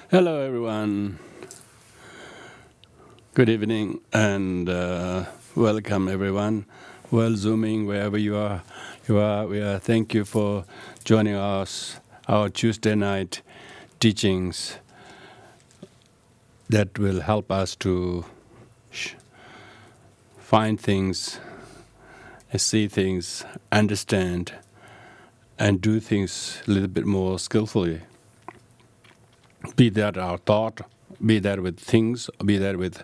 Hello, everyone. Good evening and welcome, everyone. Well, Zooming wherever you are. Thank you for joining us. Our Tuesday night teachings that will help us to find things, see things, understand, and do things a little bit more skillfully. Be that our thought, be that with things, be that with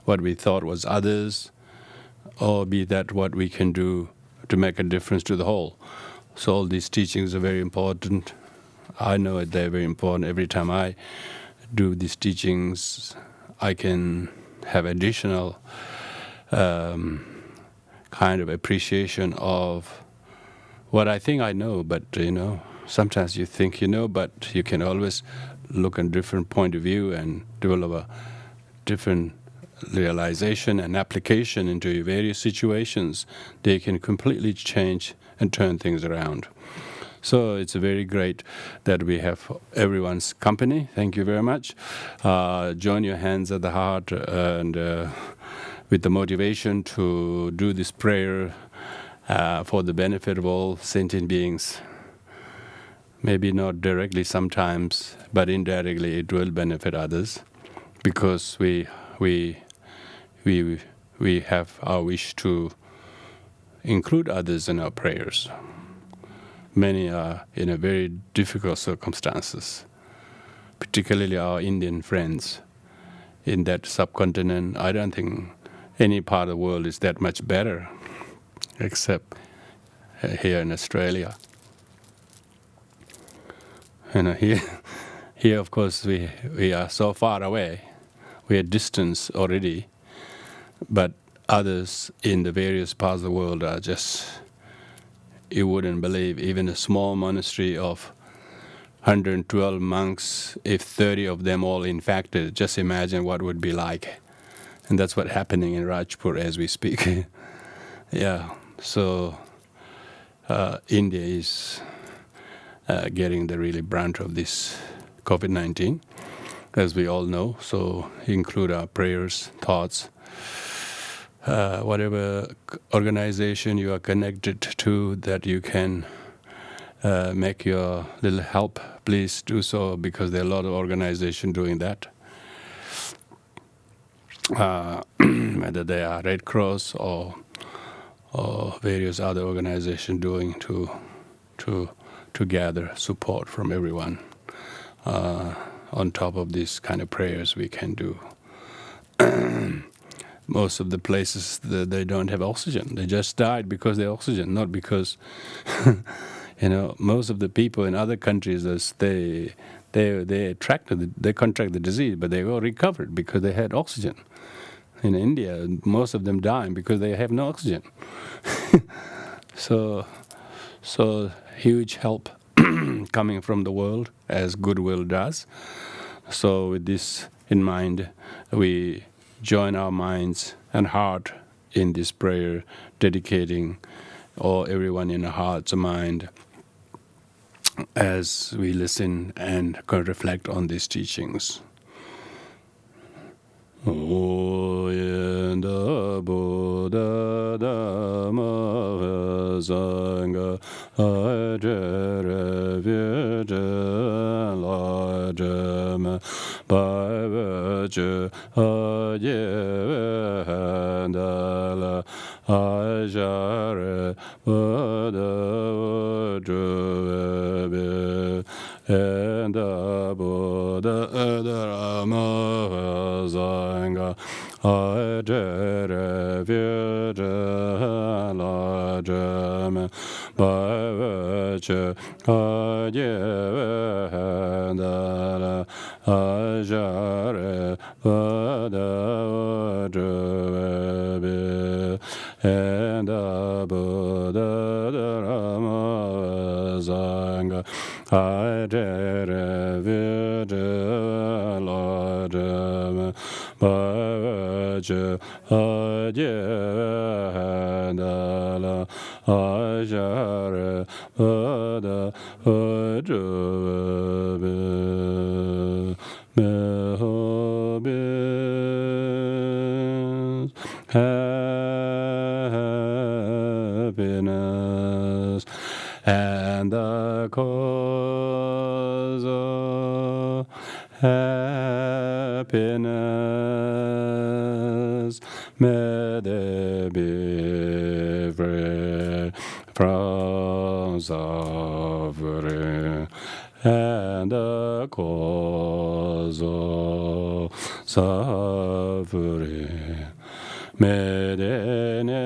what we thought was others, or be that what we can do to make a difference to the whole. So all these teachings are very important. I know they're very important. Every time I do these teachings, I can have additional kind of appreciation of what I think I know, but sometimes you think you know, but you can always look at a different point of view and develop a different realization and application into various situations. They can completely change and turn things around. So it's very great that we have everyone's company. Thank you very much. Join your hands at the heart and with the motivation to do this prayer for the benefit of all sentient beings. Maybe not directly sometimes, but indirectly it will benefit others, because we have our wish to include others in our prayers. Many are in a very difficult circumstances, particularly our Indian friends in that subcontinent. I don't think any part of the world is that much better, except here in Australia. Here, of course, we are so far away. We are distant already. But others in the various parts of the world are just, you wouldn't believe, even a small monastery of 112 monks, if 30 of them all infected, just imagine what it would be like. And that's what's happening in Rajpur as we speak. So India is getting the really brunt of this COVID-19, as we all know. So include our prayers, thoughts, whatever organization you are connected to that you can make your little help, please do so, because there are a lot of organizations doing that. Whether they are Red Cross or various other organizations doing to gather support from everyone on top of these kind of prayers we can do. Most of the places they don't have oxygen. They just died because they oxygen, not because most of the people in other countries they contract the disease, but they all recovered because they had oxygen. In India, most of them dying because they have no oxygen. So huge help coming from the world, as goodwill does. So with this in mind, we join our minds and heart in this prayer, dedicating everyone in our hearts and mind as we listen and reflect on these teachings. Oyenda Buddha Dhamma Sangha Ajara Vijaya Lajama Bhavaja Ajevandala Ajara Buddha Vajava and Buddha Dhamma Sangha Ajara Vijaya Lajama Bhavaja Ajevandala Ajara Buddha Vajava and Buddha Dhamma Sangha Ajara Vijaya Lajama Bhavaja Ajevandala Ajara Buddha Vajava happiness, happiness, and the cause of happiness, may they be free from suffering, and the cause of suffering, may they never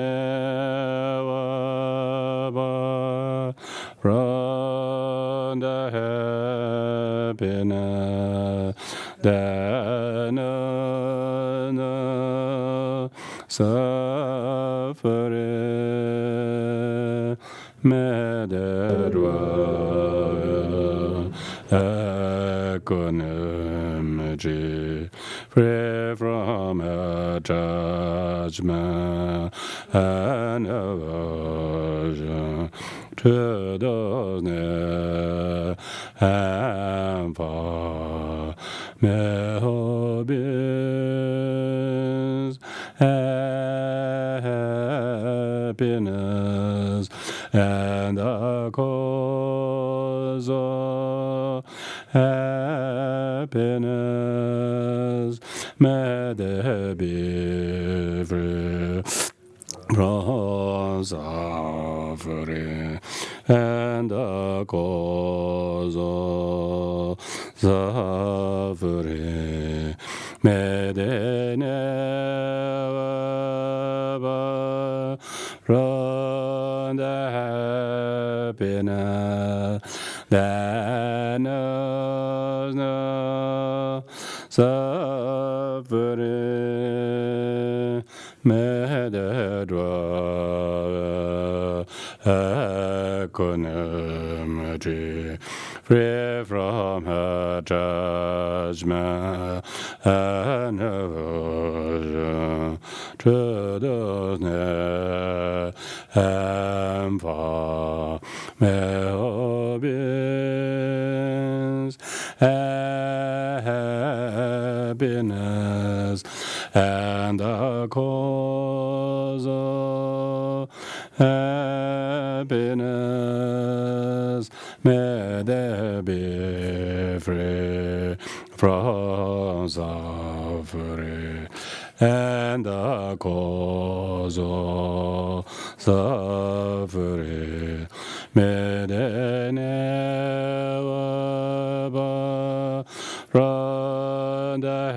part from the happiness that no suffering, may they dwell equanimity, free from attachment and aversion to those near and far. May all beings happiness, and the cause of happiness, may they be free from suffering, and the cause of suffering, may they never from the happiness that knows no suffering, may they dwell equanimity, free from attachment and aversion to those near and far. May all beings happiness, and the cause of happiness, may they be free from suffering, and the cause of suffering, may they never part from the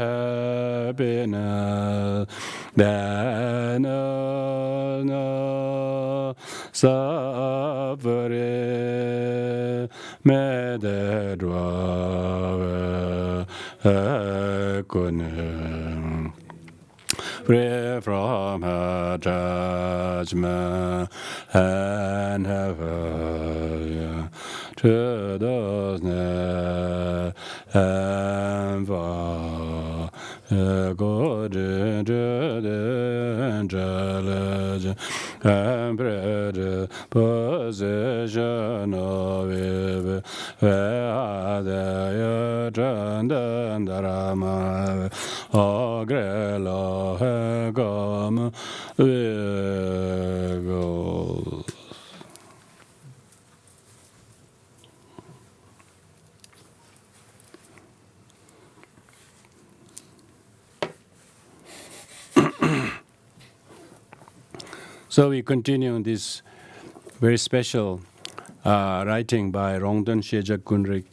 happiness that knows no suffering, may they dwell equanimity, free from attachment and aversion to those near and far. Good intelligence and predisposition of evil, where they transcend Dharma, or grelo hegam vigil. So we continue this very special writing by Rongton Sheja Kunrig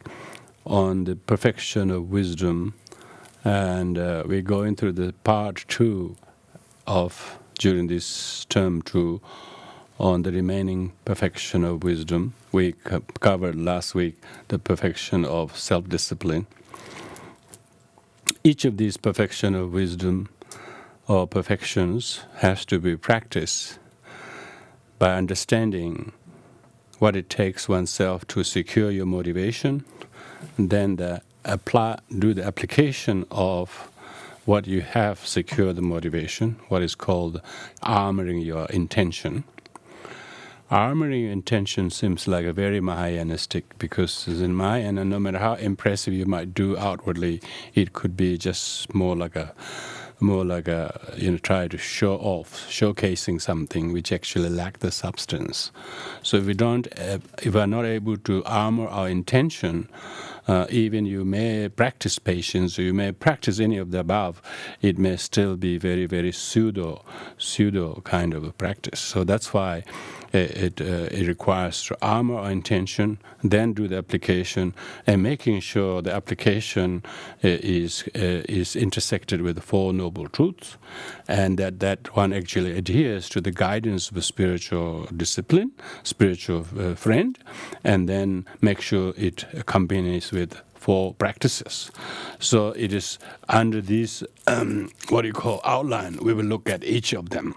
on the perfection of wisdom, and we're going through the part 2 of during this term 2 on the remaining perfection of wisdom. We covered last week the perfection of self-discipline. Each of these perfection of wisdom or perfections has to be practiced by understanding what it takes oneself to secure your motivation, and then do the application of what you have secured the motivation, what is called armoring your intention. armoring your intention seems like a very Mahayanistic, because in Mahayana, no matter how impressive you might do outwardly, it could be just more like a try to show off, showcasing something which actually lack the substance. So if we're not able to armor our intention, even you may practice patience, or you may practice any of the above, it may still be very, very pseudo kind of a practice. So that's why it requires to armor our intention, then do the application, and making sure the application is intersected with the Four Noble Truths, and that one actually adheres to the guidance of a spiritual discipline, spiritual friend, and then make sure it accompanies with 4 practices. So it is under this what you call outline, we will look at each of them.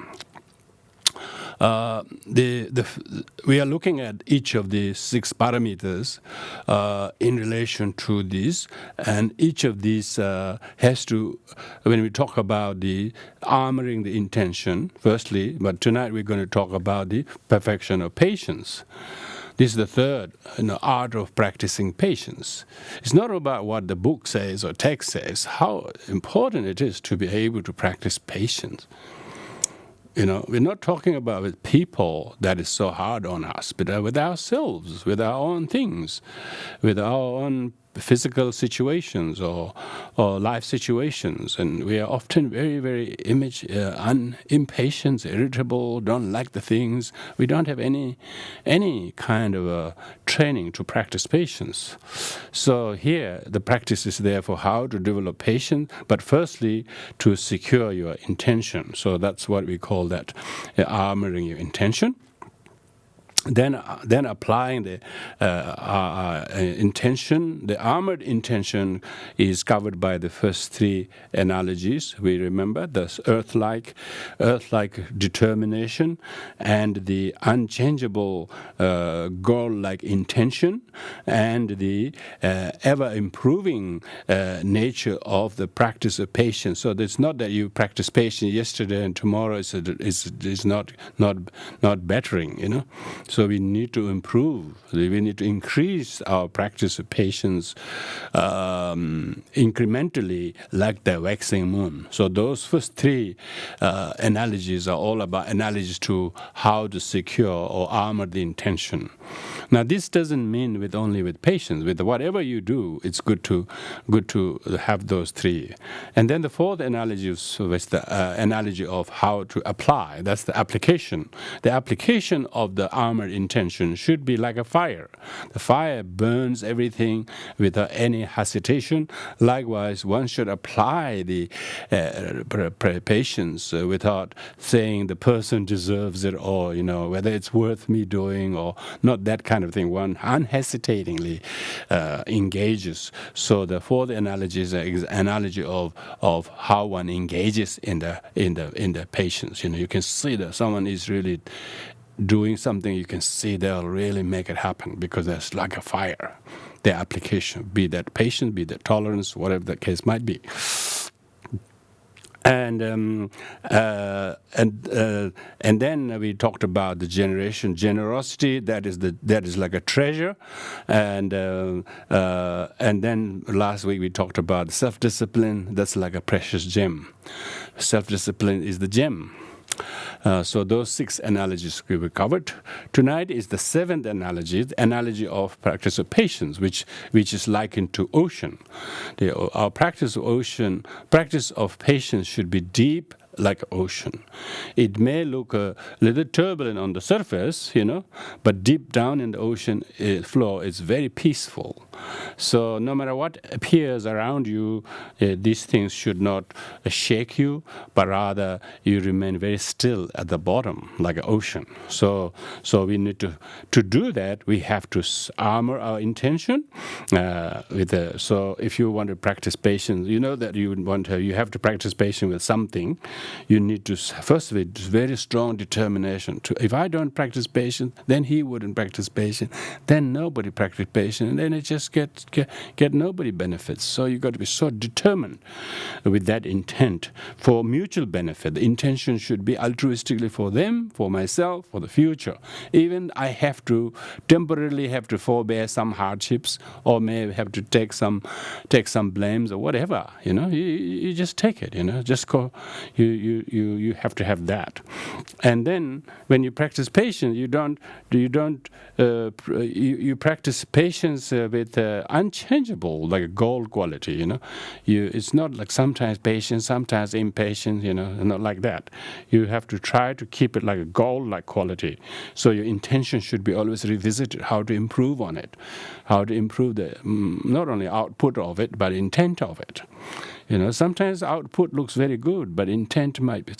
We are looking at each of the 6 parameters in relation to this, and each of these has to, when we talk about the armoring the intention, firstly, but tonight we're going to talk about the perfection of patience. This is the third, art of practicing patience. It's not about what the book says or text says, how important it is to be able to practice patience. We're not talking about with people that is so hard on us, but with ourselves, with our own things, with our own physical situations or life situations. And we are often very, very impatient, irritable, don't like the things. We don't have any kind of training to practice patience. So here, the practice is there for how to develop patience, but firstly, to secure your intention. So that's what we call that, armoring your intention. Then applying the intention. The armored intention is covered by the first 3 analogies. We remember the earth-like determination, and the unchangeable goal-like intention, and the ever-improving nature of the practice of patience. So it's not that you practice patience yesterday and tomorrow is not bettering. So we need to improve. We need to increase our practice of patience incrementally, like the waxing moon. So those first 3 analogies are all about analogies to how to secure or armor the intention. Now, this doesn't mean only with patience. With whatever you do, it's good to have those 3. And then the 4th analogy was the analogy of how to apply. That's the application. The application of the armored intention should be like a fire. The fire burns everything without any hesitation. Likewise, one should apply the patience without saying the person deserves it, or whether it's worth me doing or not, that kind of thing. One unhesitatingly engages. So the 4th analogy is an analogy of how one engages in the patience. You can see that someone is really doing something, you can see they'll really make it happen, because there's like a fire. The application, be that patience, be that tolerance, whatever the case might be. And then we talked about the generosity. That is like a treasure, and then last week we talked about self-discipline. That's like a precious gem. Self-discipline is the gem. So those 6 analogies we covered. Tonight is the 7th analogy, the analogy of practice of patience, which is likened to ocean. Our practice of patience should be deep, like ocean. It may look a little turbulent on the surface, but deep down in the ocean floor, it's very peaceful. So no matter what appears around you, these things should not shake you, but rather you remain very still at the bottom, like an ocean. So we need to do that. We have to armor our intention. So if you want to practice patience, that you have to practice patience with something. You need to, first of all, very strong determination. If I don't practice patience, then he wouldn't practice patience. Then nobody practice patience, and then it just get nobody benefits. So you got to be so determined with that intent for mutual benefit. The intention should be altruistically for them, for myself, for the future. Even I have to temporarily have to forbear some hardships, or may have to take some blames or whatever. You just take it. Just go. You have to have that. And then when you practice patience, you practice patience with unchangeable, like a gold quality. It's not like sometimes patient, sometimes impatient. Not like that. You have to try to keep it like a gold-like quality. So your intention should be always revisited. How to improve on it, how to improve the not only output of it but intent of it. Sometimes output looks very good, but intent might be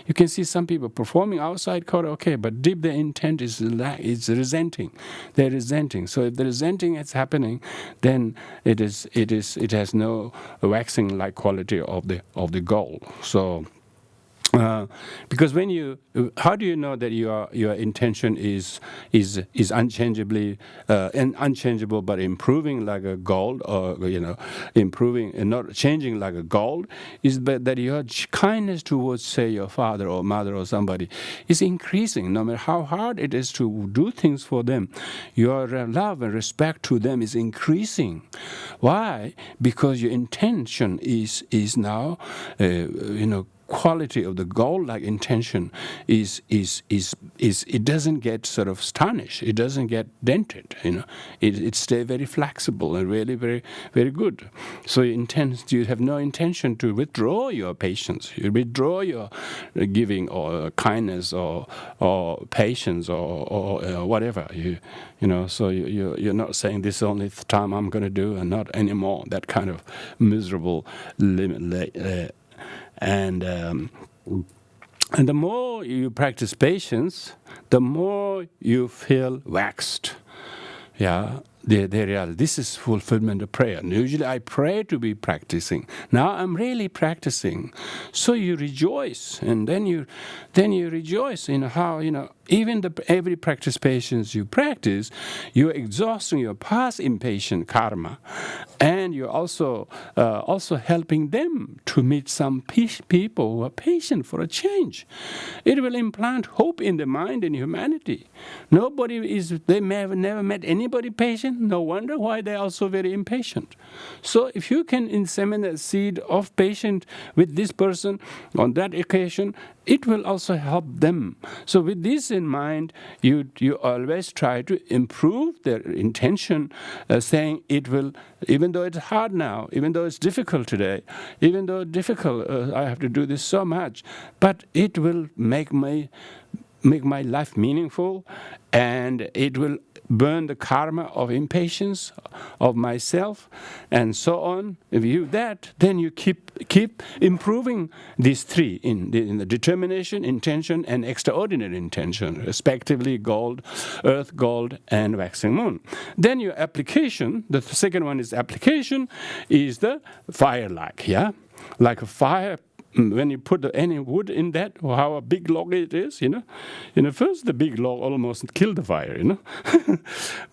you can see some people performing outside court, okay, but deep their intent is resenting. They're resenting. So if the resenting is happening, then it has no waxing like quality of the goal. So. Because how do you know that your intention is unchangeably and unchangeable, but improving like a gold, or improving and not changing like a gold? Is that your kindness towards, say, your father or mother or somebody is increasing, no matter how hard it is to do things for them. Your love and respect to them is increasing. Why? Because your intention is now quality of the goal-like intention is it doesn't get sort of tarnished. It doesn't get dented. It stays very flexible and really very, very good. So you have no intention to withdraw your patience. You withdraw your giving or kindness or patience or whatever. So you're not saying this is the only time I'm going to do and not anymore. That kind of miserable limit. And the more you practice patience, the more you feel waxed. Yeah, this is fulfillment of prayer. And usually I pray to be practicing. Now I'm really practicing. So you rejoice, and then you rejoice in how even every practice patience you practice, you're exhausting your past impatient karma, and you're also helping them to meet some people who are patient for a change. It will implant hope in the mind in humanity. They may have never met anybody patient. No wonder why they are so very impatient. So if you can inseminate a seed of patience with this person on that occasion, it will also help them. So with this in mind, you always try to improve their intention, saying it will, even though it's hard now, even though it's difficult today, even though difficult, I have to do this so much, but it will make my life meaningful, and it will burn the karma of impatience of myself, and so on. If you do that, then you keep improving these three in the determination, intention, and extraordinary intention, respectively gold, earth, gold, and waxing moon. Then your application, the second one is application, is the fire-like, like a fire. When you put any wood in that, or how a big log it is, first the big log almost killed the fire,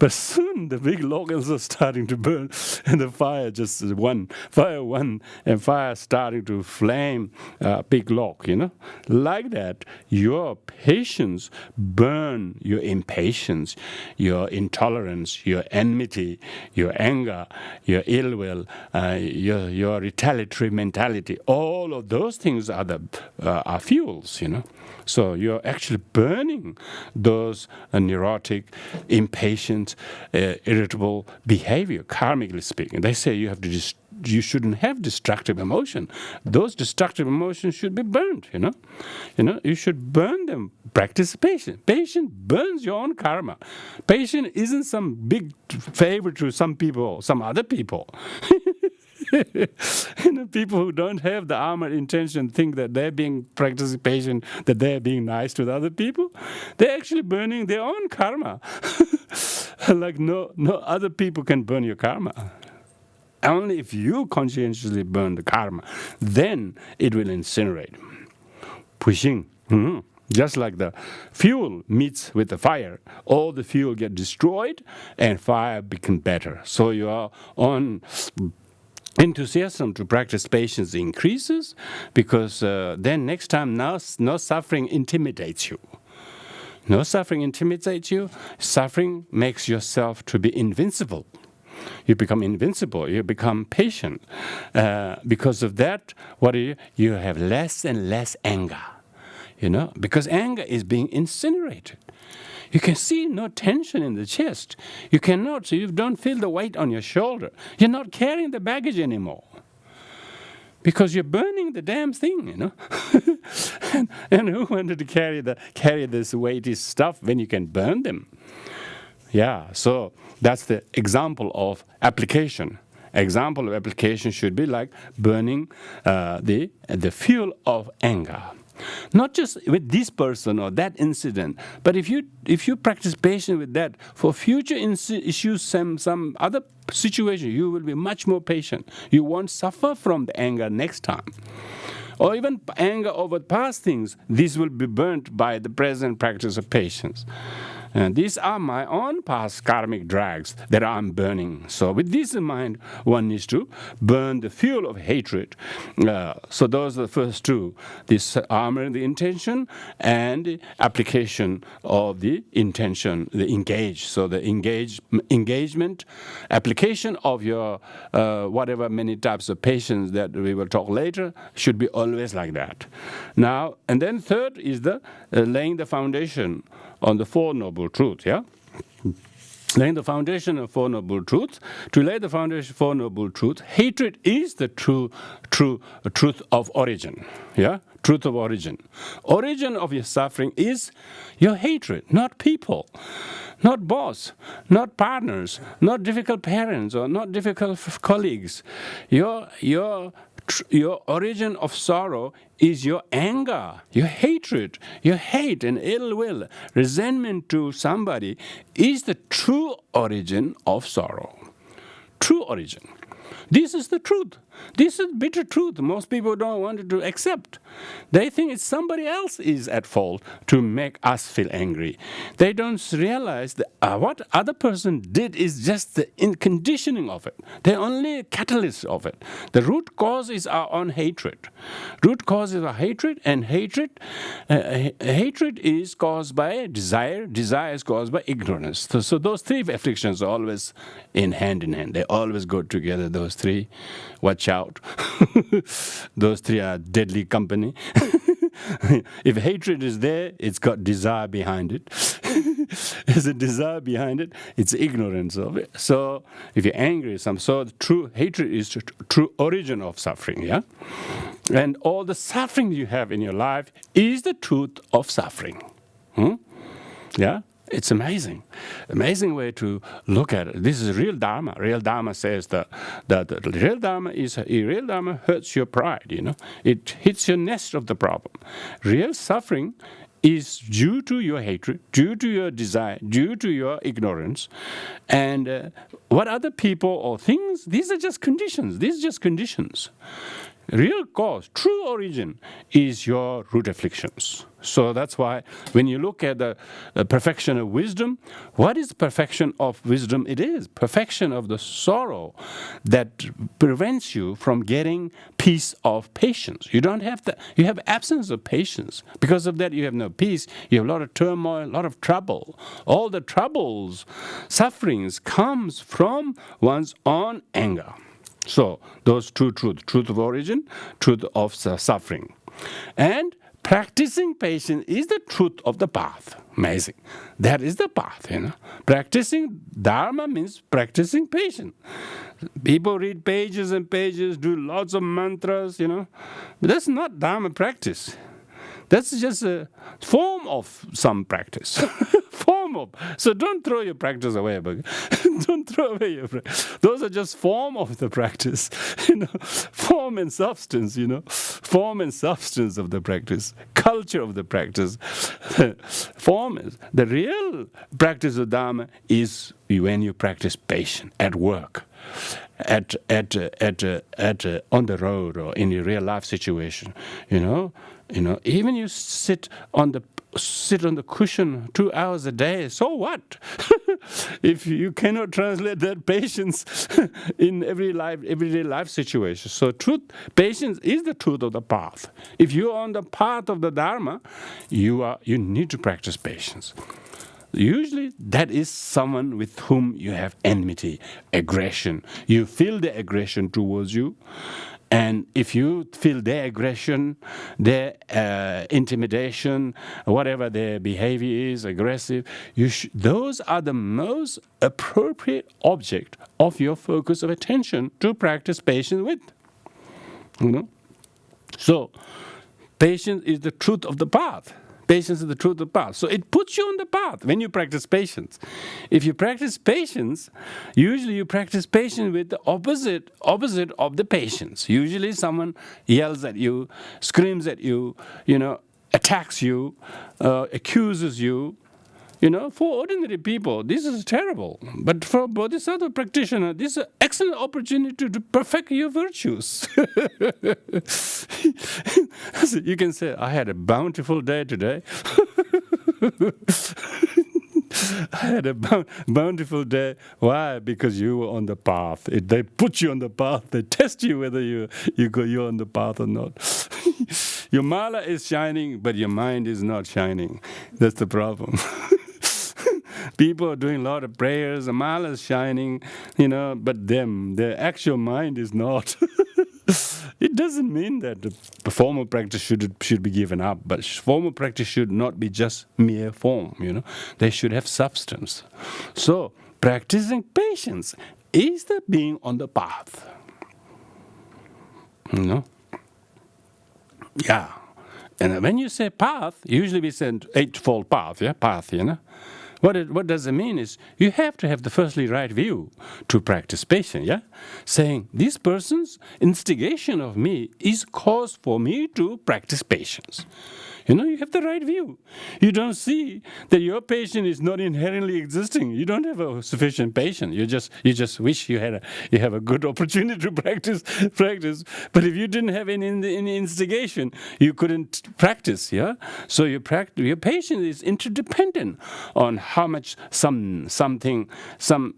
but soon the big log is starting to burn, and the fire just won, and fire starting to flame big log, Like that, your patience burn your impatience, your intolerance, your enmity, your anger, your ill will, your retaliatory mentality. All of those things are fuels, So you're actually burning those neurotic, impatient, irritable behavior, karmically speaking. They say you shouldn't have destructive emotion. Those destructive emotions should be burned, You should burn them. Practice patience. Patience burns your own karma. Patience isn't some big favor to some people, some other people. People who don't have the armored intention think that they're being practicing patient, that they're being nice to the other people. They're actually burning their own karma. Like no other people can burn your karma. Only if you conscientiously burn the karma, then it will incinerate. pushing. Just like the fuel meets with the fire, all the fuel get destroyed and fire become better. So your own enthusiasm to practice patience increases, because then next time no suffering intimidates you. No suffering intimidates you. Suffering makes yourself to be invincible. You become invincible. You become patient. Because of that, you have less and less anger. Because anger is being incinerated. You can see no tension in the chest. You don't feel the weight on your shoulder. You're not carrying the baggage anymore. Because you're burning the damn thing, and who wanted to carry this weighty stuff when you can burn them? Yeah, so that's the example of application. Example of application should be like burning the fuel of anger. Not just with this person or that incident, but if you practice patience with that, for future issues, some other situation, you will be much more patient. You won't suffer from the anger next time. Or even anger over past things, this will be burnt by the present practice of patience. And these are my own past karmic drags that I'm burning. So with this in mind, one needs to burn the fuel of hatred. So those are the first two. This armoring the intention and the application of the intention, the engage. So the engagement, application of your whatever many types of patience that we will talk later should be always like that. Now, and then third is the laying the foundation on the Four Noble Truths, yeah? Laying the foundation of Four Noble Truths. To lay the foundation of Four Noble Truths, hatred is the true truth of origin, yeah? Truth of origin. Origin of your suffering is your hatred, not people, not boss, not partners, not difficult parents, or not difficult colleagues. Your origin of sorrow is your anger, your hatred, your hate and ill will, resentment to somebody is the true origin of sorrow. True origin. This is the truth. This is bitter truth. Most people don't want to accept. They think it's somebody else is at fault to make us feel angry. They don't realize that what other person did is just the conditioning of it. They're only a catalyst of it. The root cause is our own hatred. Root cause is our hatred, and hatred is caused by desire. Desire is caused by ignorance. So those three afflictions are always in hand. They always go together, those three. Watch out. Those three are deadly company. If hatred is there, it's got desire behind it. There's a desire behind it, it's ignorance of it. So if you're angry, so the true hatred is the true origin of suffering, yeah? And all the suffering you have in your life is the truth of suffering. Yeah? It's amazing. Amazing way to look at it. This is real Dharma. Real Dharma says that real Dharma hurts your pride, It hits your nest of the problem. Real suffering is due to your hatred, due to your desire, due to your ignorance. And what other people or things, these are just conditions. These are just conditions. Real cause, true origin is your root afflictions. So that's why when you look at the perfection of wisdom, what is the perfection of wisdom? It is perfection of the sorrow that prevents you from getting peace of patience. You don't have that. You have absence of patience. Because of that, you have no peace. You have a lot of turmoil, a lot of trouble. All the troubles, sufferings comes from one's own anger. So those two truths, truth of origin, truth of suffering. And practicing patience is the truth of the path. Amazing. That is the path, Practicing Dharma means practicing patience. People read pages and pages, do lots of mantras, But that's not Dharma practice. That's just a form of some practice. So don't throw your practice away. Don't throw away your practice. Those are just form of the practice. Form and substance, Form and substance of the practice. Culture of the practice. Form is. The real practice of Dharma is when you practice patience at work. on the road or in your real life situation. Even you sit on the cushion 2 hours a day, so what? If you cannot translate that patience in everyday life situation. So patience is the truth of the path. If you're on the path of the Dharma, you need to practice patience. Usually that is someone with whom you have enmity, aggression. You feel the aggression towards you. And if you feel their aggression, their intimidation, whatever their behavior is, aggressive, those are the most appropriate object of your focus of attention to practice patience with. So, patience is the truth of the path. Patience is the truth of the path. So it puts you on the path when you practice patience. If you practice patience, usually you practice patience with the opposite of the patience. Usually someone yells at you, screams at you, attacks you, accuses you. For ordinary people, this is terrible. But for Bodhisattva practitioner, this is an excellent opportunity to perfect your virtues. You can say, I had a bountiful day today. I had a bountiful day. Why? Because you were on the path. They put you on the path. They test you whether you're on the path or not. Your mala is shining, but your mind is not shining. That's the problem. People are doing a lot of prayers, the mala is shining, but their actual mind is not. It doesn't mean that the formal practice should be given up, but formal practice should not be just mere form, They should have substance. So, practicing patience is the being on the path. Yeah. And when you say path, usually we say eightfold path, path, What does it mean is you have to have the firstly right view to practice patience, saying this person's instigation of me is cause for me to practice patience. You have the right view. You don't see that your patience is not inherently existing. You don't have a sufficient patience. You just wish you have a good opportunity to practice. But if you didn't have any instigation, you couldn't practice. So your patience is interdependent on how much some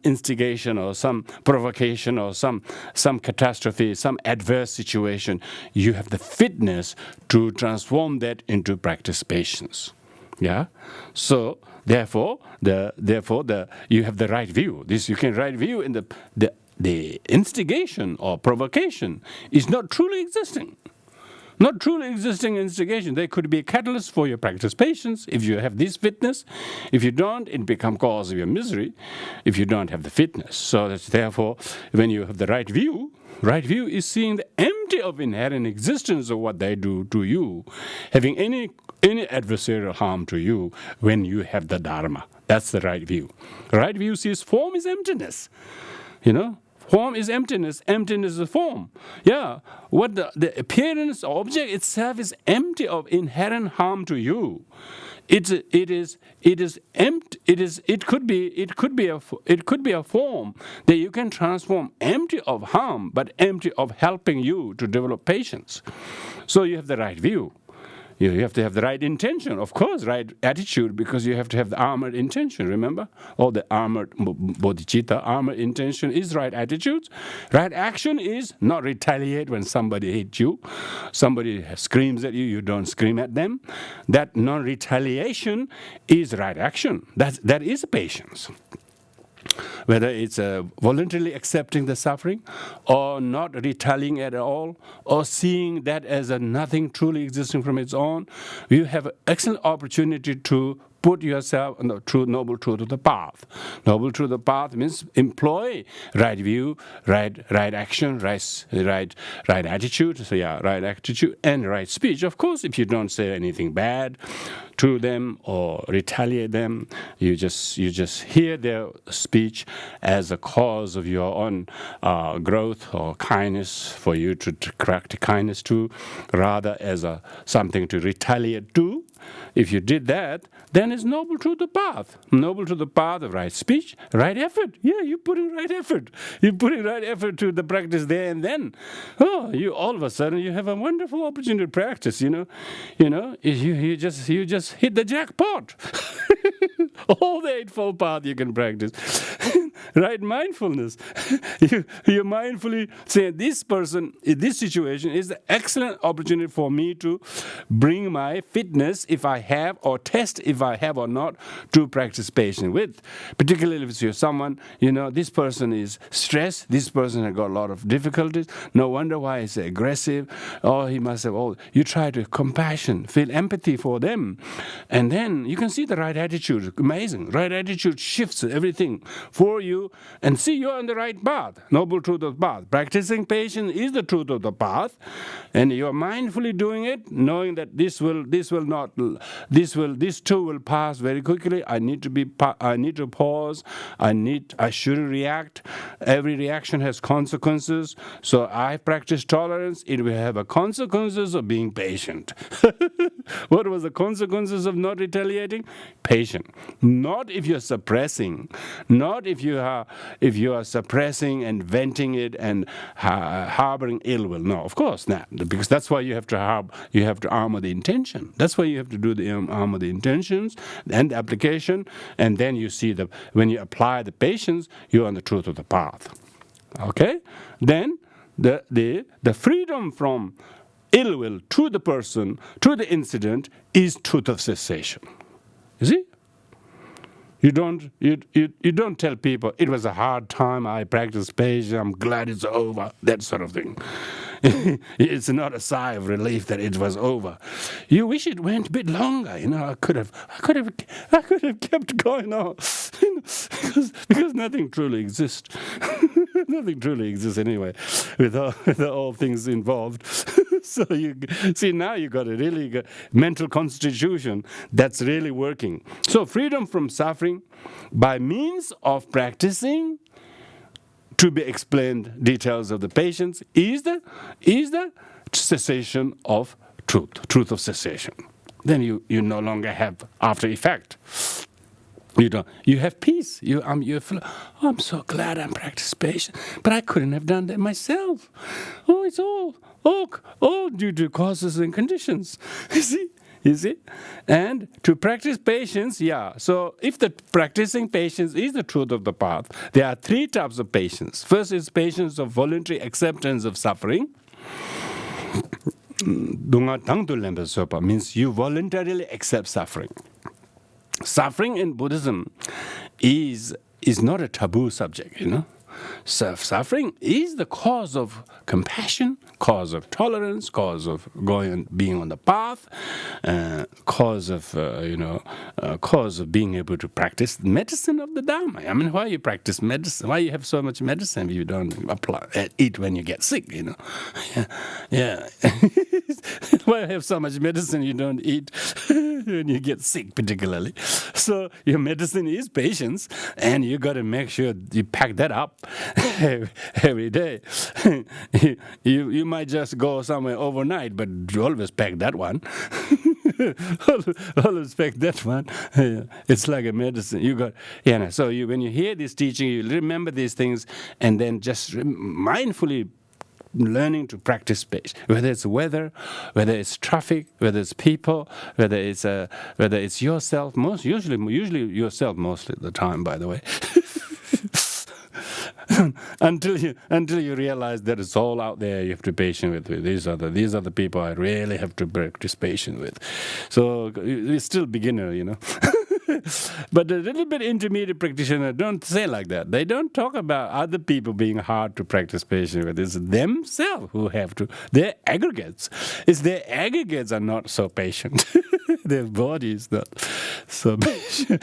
instigation or some provocation or some catastrophe, some adverse situation. You have the fitness to transform that into practice patience. So therefore you have the right view. You can right view in the instigation or provocation is not truly existing. Not truly existing instigation. They could be a catalyst for your practice patience if you have this fitness. If you don't, it becomes cause of your misery if you don't have the fitness. So that's therefore when you have the right view is seeing the empty of inherent existence of what they do to you, having any adversarial harm to you when you have the Dharma. That's the right view. Right view sees form is emptiness. Form is emptiness. Emptiness is form. What the appearance or object itself is empty of inherent harm to you. It is empty. It could be a form that you can transform empty of harm, but empty of helping you to develop patience. So you have the right view. You have to have the right intention, of course, right attitude, because you have to have the armored intention, remember? All the armored bodhicitta, armored intention is right attitude. Right action is not retaliate when somebody hates you. Somebody screams at you, you don't scream at them. That non-retaliation is right action. That is patience. Whether it's voluntarily accepting the suffering or not retaliating at all or seeing that as a nothing truly existing from its own, you have an excellent opportunity to put yourself on the noble truth of the path. Noble truth of the path means employ right view, right action, right attitude. So right attitude and right speech. Of course, if you don't say anything bad to them or retaliate them, you just hear their speech as a cause of your own growth or kindness for you to practice kindness to, rather as something to retaliate to. if you did that, then it's noble truth of path. Noble truth of path of right speech, right effort. Yeah, you're putting right effort. You're putting right effort to the practice there and then. Oh, you all of a sudden you have a wonderful opportunity to practice. You just hit the jackpot. All the Eightfold Path you can practice. Right mindfulness. You mindfully say, this person, in this situation, is an excellent opportunity for me to bring my fitness, if I have, or test if I have or not, to practice patience with. Particularly if you're someone, this person is stressed, this person has got a lot of difficulties, no wonder why he's aggressive, or he must have, you try to compassion, feel empathy for them, and then you can see the right attitude. Amazing. Right attitude shifts everything for you, and see you're on the right path. Noble truth of the path. Practicing patience is the truth of the path, and you're mindfully doing it, knowing that this too will pass very quickly. I need to pause. I shouldn't react. Every reaction has consequences. So I practice tolerance. It will have a consequences of being patient. What was the consequences of not retaliating? Patient. Not if you're suppressing. Not if you are suppressing and venting it and harboring ill will. No, of course not. Because that's why you have to armor the intention. That's why you have to do the armor the intentions and the application, and then you see when you apply the patience, you're on the truth of the path. Okay? Then the freedom from ill will to the person, to the incident, is truth of cessation. You see? You don't tell people, it was a hard time, I practiced patience, I'm glad it's over, that sort of thing. It's not a sigh of relief that it was over. You wish it went a bit longer. I could have kept going on, because nothing truly exists. Nothing truly exists anyway, with all things involved. So you see, now you got a really good mental constitution that's really working. So freedom from suffering by means of practicing, to be explained, details of the patience, is the cessation of truth of cessation. Then you no longer have after effect. You have peace. I'm so glad I'm practicing patience, but I couldn't have done that myself. It's all due to causes and conditions. You see? And to practice patience, so if the practicing patience is the truth of the path, there are three types of patience. First is patience of voluntary acceptance of suffering. Means you voluntarily accept suffering. Suffering in Buddhism is not a taboo subject, Suffering is the cause of compassion, cause of tolerance, cause of being on the path, cause of being able to practice medicine of the Dharma. I mean, why you practice medicine? Why you have so much medicine if you don't eat when you get sick? Yeah. Why you have so much medicine you don't eat when you get sick, particularly? So your medicine is patience, and you got to make sure you pack that up every day. You might just go somewhere overnight, but you always pack that one. Always pack that one. It's like a medicine. So when you hear this teaching, you remember these things, and then just mindfully learning to practice patience, whether it's weather, whether it's traffic, whether it's people, whether it's yourself. Usually yourself most of the time, by the way. until you realize that it's all out there. You have to be patient with. These are the people I really have to practice patience with. So you're still beginner, But a little bit intermediate practitioner don't say like that. They don't talk about other people being hard to practice patience with. It's themselves who have to. Their aggregates. It's their aggregates are not so patient. Their body is not so patient.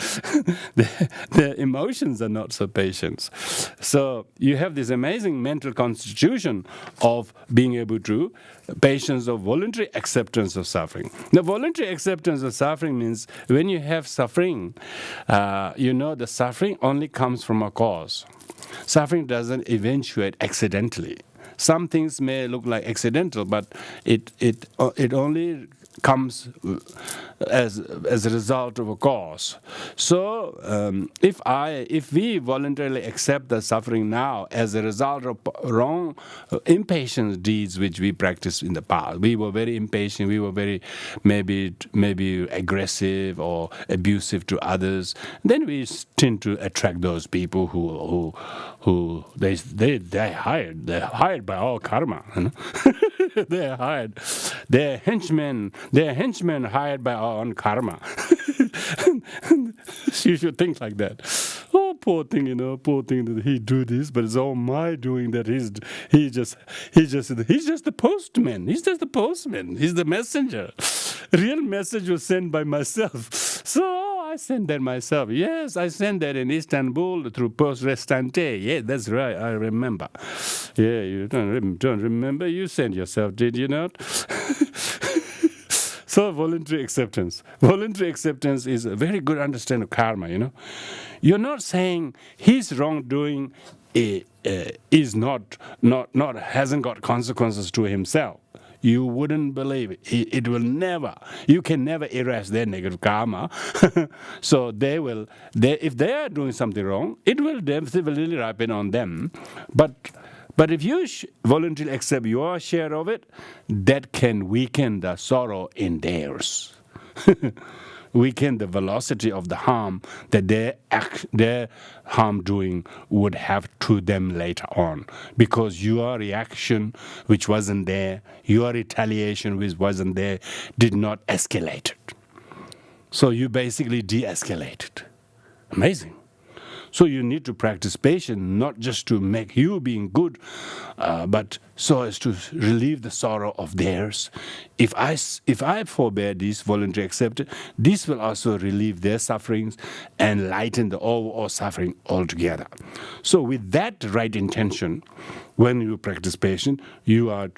Their emotions are not so patient. So you have this amazing mental constitution of being able to patience of voluntary acceptance of suffering. The voluntary acceptance of suffering means when you have suffering, the suffering only comes from a cause. Suffering doesn't eventuate accidentally. Some things may look like accidental, but it only comes as a result of a cause. So if we voluntarily accept the suffering now as a result of wrong, impatient deeds which we practiced in the past, we were very impatient, we were very maybe aggressive or abusive to others, then we tend to attract those people who they're hired by our karma. You know? They're hired. They're henchmen hired by our own karma. You should think like that. Oh, poor thing, poor thing that he do this, but it's all my doing that he's just the postman. He's just the postman. He's the messenger. Real message was sent by myself. So I sent that myself. Yes, I sent that in Istanbul through Post Restante. Yeah, that's right. I remember. Yeah, you don't remember? You sent yourself, did you not? So voluntary acceptance. Voluntary acceptance is a very good understanding of karma, You're not saying his wrongdoing is not hasn't got consequences to himself. You wouldn't believe it. You can never erase their negative karma. So if they are doing something wrong, it will definitely ripen on them. But if you voluntarily accept your share of it, that can weaken the sorrow in theirs. Weaken the velocity of the harm that their harm doing would have to them later on. Because your reaction, which wasn't there, your retaliation, which wasn't there, did not escalate it. So you basically de-escalated. Amazing. So you need to practice patience, not just to make you being good, but so as to relieve the sorrow of theirs. If I forbear this voluntary acceptance, this will also relieve their sufferings and lighten the overall suffering altogether. So with that right intention, when you practice patience, you are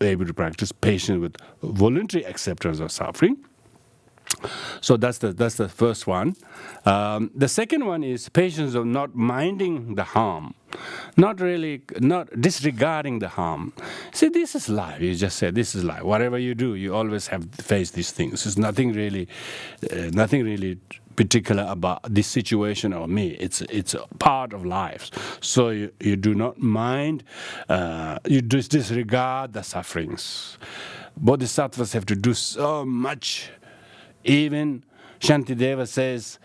able to practice patience with voluntary acceptance of suffering. So that's the first one. The second one is patience of not minding the harm, not disregarding the harm. See, this is life. You just said this is life. Whatever you do, you always have to face these things. There's nothing really particular about this situation or me. It's a part of life. So you do not mind. You just disregard the sufferings. Bodhisattvas have to do so much. Even Shantideva says,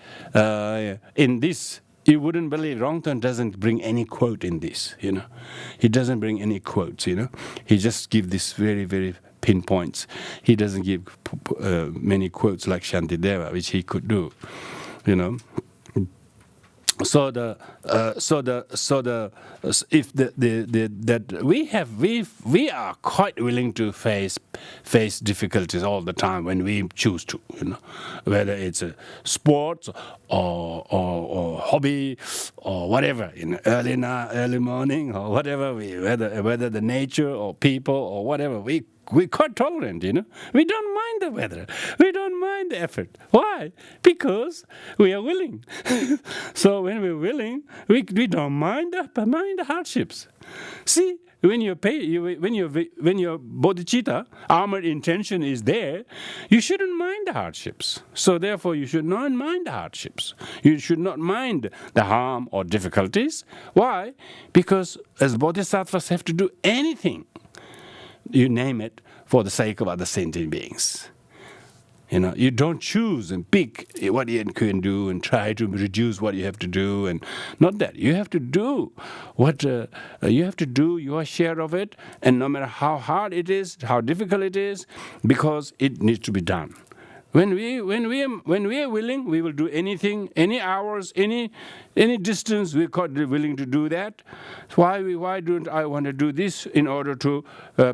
in this, you wouldn't believe, Rongton doesn't bring any quote in this, He doesn't bring any quotes, He just gives this very, very pinpoints. He doesn't give many quotes like Shantideva, which he could do, So we are quite willing to face difficulties all the time when we choose to, whether it's a sport or hobby or whatever, early morning or whatever, whether the nature or people or whatever, we're quite tolerant, We don't mind the weather. We don't mind the effort. Why? Because we are willing. So when we're willing, we don't mind the hardships. See, when your bodhicitta, armored intention is there, you shouldn't mind the hardships. So therefore, you should not mind the hardships. You should not mind the harm or difficulties. Why? Because as bodhisattvas have to do anything, you name it, for the sake of other sentient beings. You don't choose and pick what you can do and try to reduce what you have to do, and not that. You have to do what you have to do your share of it, and no matter how hard it is, how difficult it is, because it needs to be done. When we are willing, we will do anything, any hours, any distance. We're quite willing to do that. Why don't I want to do this in order to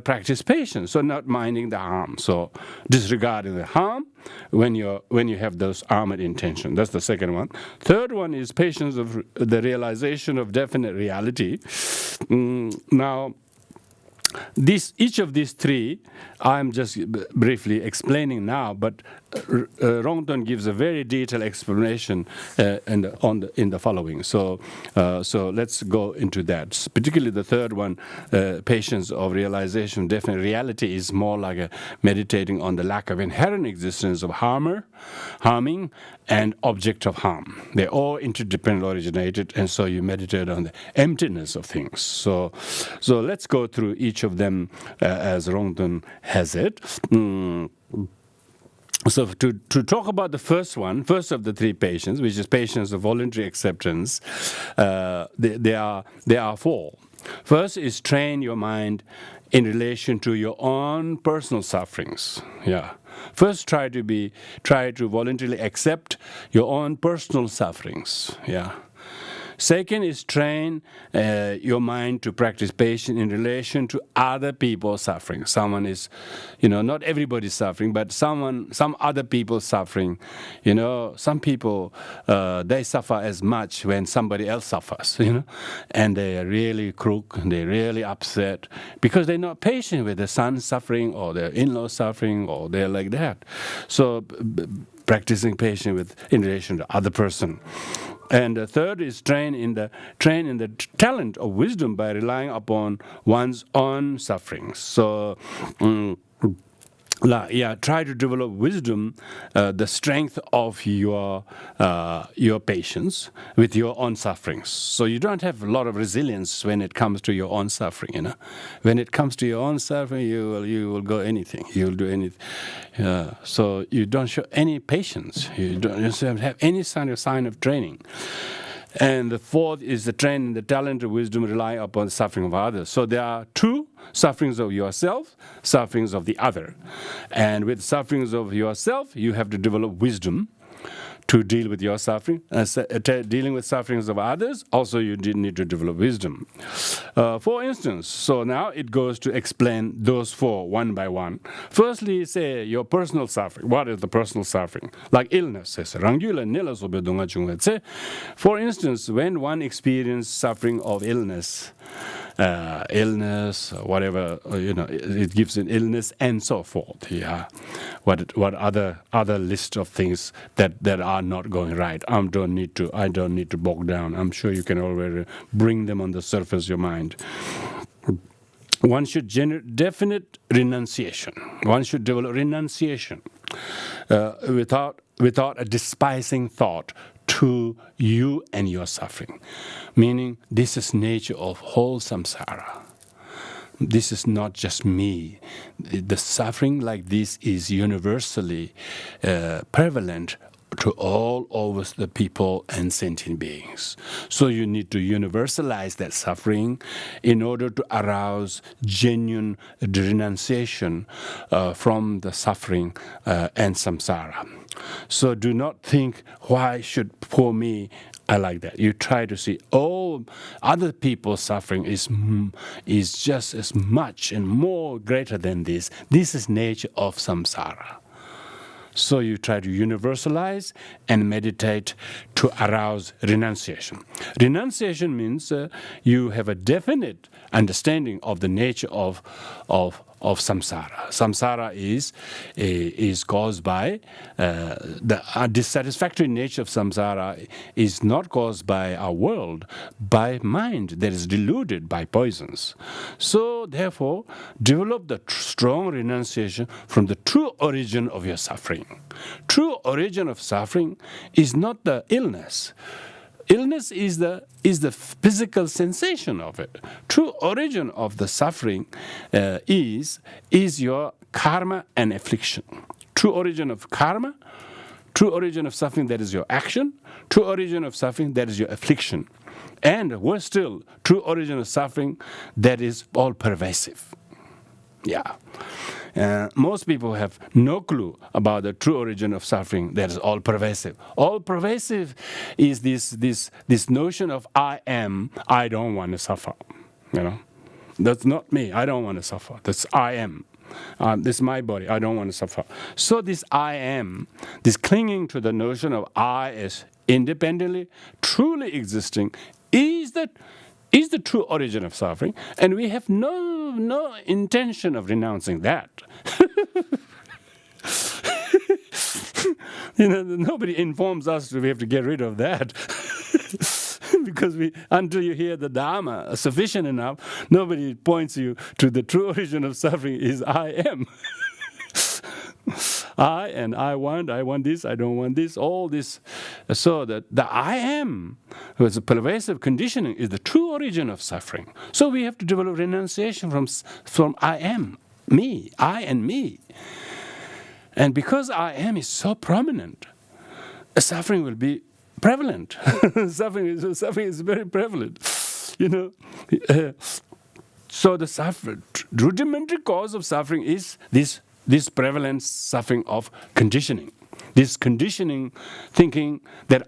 practice patience? So not minding the harm. So disregarding the harm when you have those armored intentions. That's the second one. Third one is patience of the realization of definite reality. Now, each of these three, I'm just briefly explaining now, but Rongton gives a very detailed explanation in the following. So let's go into that. Particularly the third one, patience of realization. Definitely, reality is more like meditating on the lack of inherent existence of harming, and object of harm. They're all interdependent originated, and so you meditate on the emptiness of things. So let's go through each of them as Rongton has it. So to talk about the first of the three patience, which is patience of voluntary acceptance, there are four. First is train your mind in relation to your own personal sufferings. Yeah. First, try to voluntarily accept your own personal sufferings. Yeah. Second is train your mind to practice patience in relation to other people's suffering. Someone is, not everybody's suffering, but some other people's suffering. Some people, they suffer as much when somebody else suffers, and they are really crook, they're really upset because they're not patient with their son's suffering or their in-laws suffering or they're like that. So practicing patience in relation to other person. And the third is train in the talent of wisdom by relying upon one's own sufferings. So, try to develop wisdom, the strength of your patience with your own sufferings. So you don't have a lot of resilience when it comes to your own suffering. When it comes to your own suffering, you will go anything. You'll do anything. So you don't show any patience. You don't have any sign of training. And the fourth is the train in the talent of wisdom relying upon the suffering of others. So there are two sufferings of yourself, sufferings of the other. And with sufferings of yourself, you have to develop wisdom to deal with your suffering. Dealing with sufferings of others, also you need to develop wisdom. For instance, so now it goes to explain those four one by one. Firstly, say your personal suffering. What is the personal suffering? Like illness. For instance, when one experiences suffering of illness, whatever, it gives an illness and so forth. Yeah, what other list of things that are not going right. I don't need to bog down. I'm sure you can already bring them on the surface of your mind. One should generate definite renunciation. One should develop renunciation without a despising thought to you and your suffering. Meaning, this is nature of whole samsara. This is not just me. The suffering like this is universally prevalent to all over the people and sentient beings. So you need to universalize that suffering in order to arouse genuine renunciation from the suffering and samsara. So do not think, why should poor me? I like that. You try to see all other people's suffering is just as much and more greater than this. This is nature of samsara. So you try to universalize and meditate to arouse renunciation. Renunciation means you have a definite understanding of the nature of samsara. Samsara is caused by the dissatisfactory nature of samsara is not caused by our world, by mind that is deluded by poisons. So therefore, develop the strong renunciation from the true origin of your suffering. True origin of suffering is not the illness. Illness is the physical sensation of it. True origin of the suffering is your karma and affliction. True origin of karma, true origin of suffering, that is your action. True origin of suffering, that is your affliction. And worse still, true origin of suffering, that is all pervasive. Yeah. Most people have no clue about the true origin of suffering that is all pervasive. All pervasive is this notion of I don't want to suffer. That's not me. I don't want to suffer. That's I am. This is my body. I don't want to suffer. So this I am, this clinging to the notion of I as independently, truly existing, is the true origin of suffering, and we have no intention of renouncing that. Nobody informs us that we have to get rid of that. Because until you hear the Dharma sufficient enough, nobody points you to the true origin of suffering is I am. I want this, I don't want this, all this. So that the I am, who is a pervasive conditioning, is the true origin of suffering. So we have to develop renunciation from I am, me, I and me. And because I am is so prominent, suffering will be prevalent. Suffering is very prevalent. So the rudimentary cause of suffering is this prevalent suffering of conditioning. This conditioning, thinking that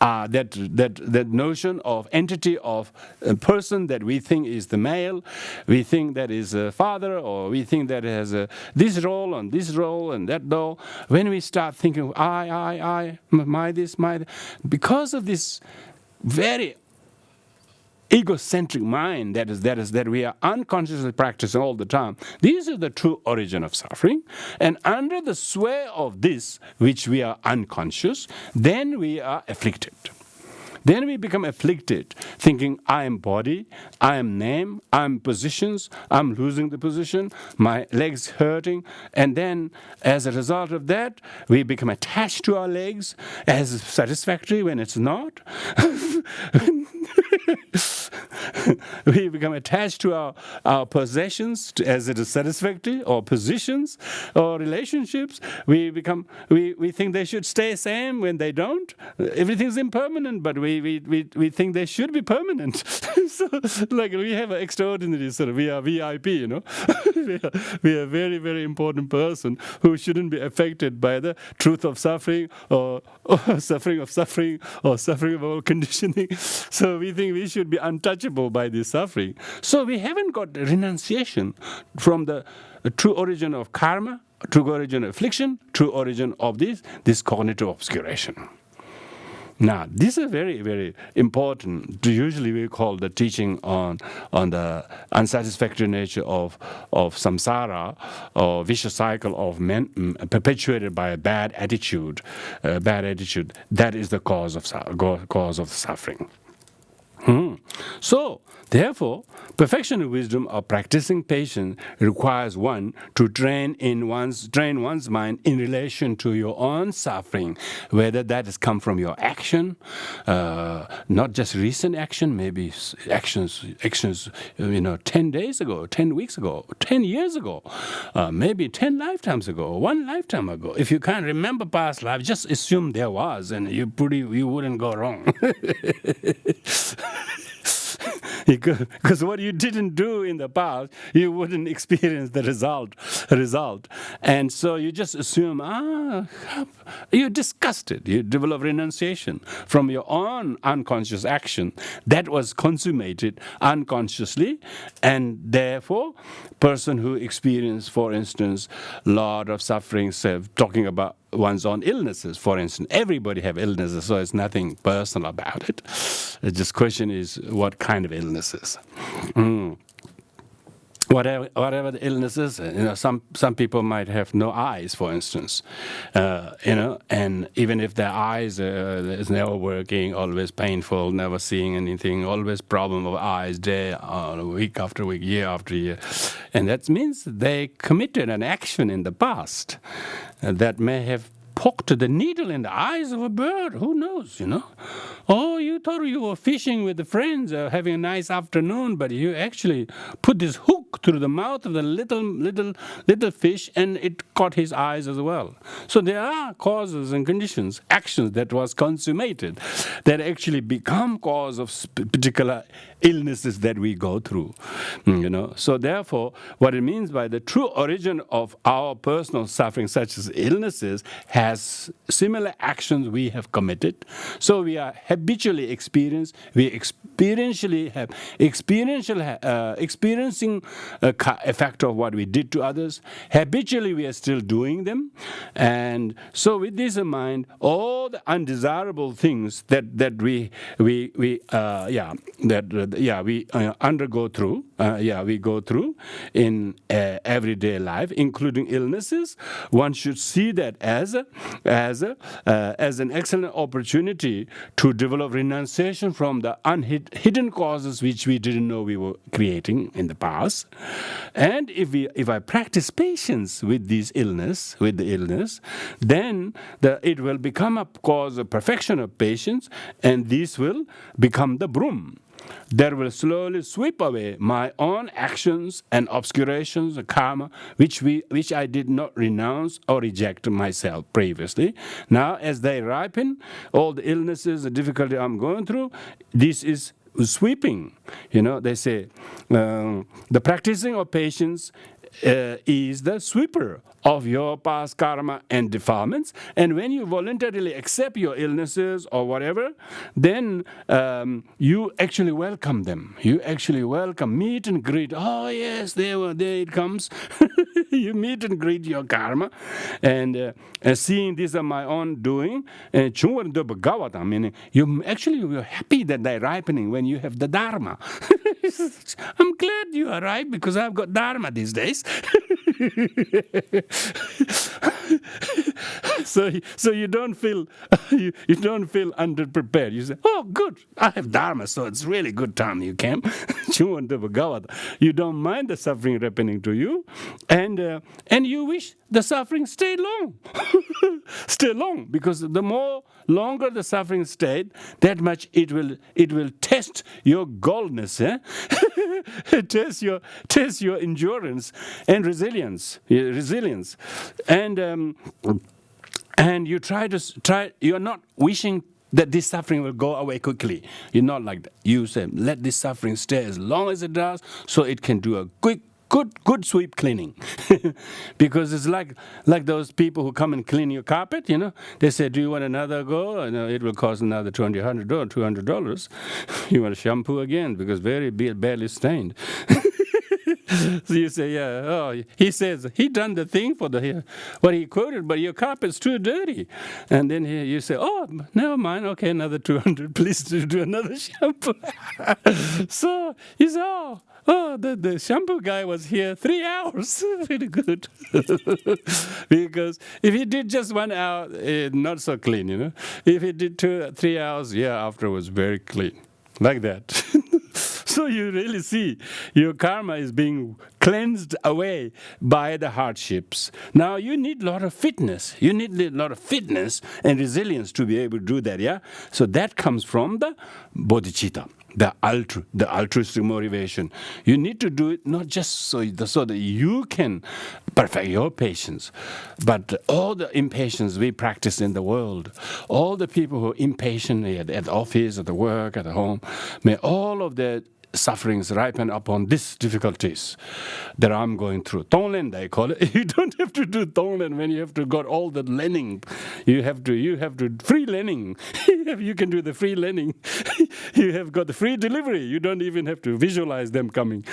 that notion of entity of a person that we think is the male, we think that is a father, or we think that has this role and that role. When we start thinking I, my this, my that, because of this very egocentric mind that we are unconsciously practicing all the time. This is the true origin of suffering. And under the sway of this, which we are unconscious, then we are afflicted. Then we become afflicted, thinking, I am body, I am name, I am positions, I'm losing the position, my legs hurting. And then, as a result of that, we become attached to our legs as satisfactory when it's not. We become attached to our possessions as it is satisfactory, or positions, or relationships. We think they should stay same when they don't. Everything's impermanent, but we think they should be permanent. So, like, we have an extraordinary sort of, we are VIP, we are a very, very important person who shouldn't be affected by the truth of suffering, or suffering of suffering, or suffering of all conditioning. So we think we should be untouchable by this suffering. So we haven't got renunciation from the true origin of karma, true origin of affliction, true origin of this cognitive obscuration. Now, this is very, very important. Usually we call the teaching on the unsatisfactory nature of samsara, or vicious cycle of men perpetuated by a bad attitude. That is the cause of suffering. So, therefore, perfection of wisdom or practicing patience requires one to train one's mind in relation to your own suffering, whether that has come from your action, not just recent action, maybe actions 10 days ago, 10 weeks ago, 10 years ago, maybe 10 lifetimes ago, 1 lifetime ago. If you can't remember past life, just assume there was, and you wouldn't go wrong. Because what you didn't do in the past, you wouldn't experience the result. And so you just assume, you're disgusted. You develop renunciation from your own unconscious action that was consummated unconsciously. And therefore, person who experienced, for instance, a lot of suffering, talking about one's own illnesses, for instance. Everybody have illnesses, so it's nothing personal about it. The just question is, what kind of illnesses? Whatever the illnesses, some people might have no eyes, for instance, and even if their eyes is never working, always painful, never seeing anything, always problem of eyes, day, week after week, year after year, and that means they committed an action in the past that may have poked the needle in the eyes of a bird. Who knows, Oh, you thought you were fishing with the friends, having a nice afternoon, but you actually put this hook through the mouth of the little fish, and it caught his eyes as well. So there are causes and conditions, actions that was consummated, that actually become cause of particular illnesses that we go through. So therefore, what it means by the true origin of our personal suffering, such as illnesses, has similar actions we have committed. So we are habitually experiencing effect of what we did to others. Habitually, we are still doing them. And so with this in mind, all the undesirable things that we undergo through, we go through in everyday life, including illnesses, one should see that as an excellent opportunity to develop renunciation from the hidden causes which we didn't know we were creating in the past. And if I practice patience with the illness, then it will become a cause of perfection of patience, and this will become the broom that will slowly sweep away my own actions and obscurations, karma, which I did not renounce or reject myself previously. Now, as they ripen, all the illnesses, the difficulty I'm going through, this is sweeping. They say the practicing of patience is the sweeper of your past karma and defilements. And when you voluntarily accept your illnesses or whatever, then you actually welcome them. You actually welcome, meet and greet. Oh yes, there it comes. You meet and greet your karma, and seeing these are my own doing. Meaning you're happy that they're ripening when you have the dharma. I'm glad you arrived because I've got dharma these days. So you don't feel underprepared. You say, oh good, I have dharma, so it's really good time you came. You don't mind the suffering happening to you, and you wish the suffering stay long. Stay long, because the more longer the suffering stayed, that much it will test your goldness, test your endurance and resilience, and you try. You're not wishing that this suffering will go away quickly. You're not like that. You say, let this suffering stay as long as it does, so it can do a good sweep cleaning. Because it's like those people who come and clean your carpet, They say, do you want another go? It will cost another $200. You want to shampoo again because very badly stained. So you say, he says, he done the thing for what he quoted, but your carpet's too dirty. And then you say, oh, never mind, okay, another 200, please do another shampoo. So he said, oh, the shampoo guy was here 3 hours. Really good. Because if he did just 1 hour, not so clean, If he did 3 hours, after was very clean. Like that. So you really see your karma is being cleansed away by the hardships. Now you need a lot of fitness. You need a lot of fitness and resilience to be able to do that, So that comes from the bodhicitta, the altruistic motivation. You need to do it not just so that you can perfect your patience, but all the impatience we practice in the world, all the people who are impatient at the office, at the work, at the home, may all of their sufferings ripen upon these difficulties that I'm going through. Tonglen, they call it. You don't have to do Tonglen when you have to got all the learning. You have to free learning. You can do the free learning. You have got the free delivery. You don't even have to visualize them coming.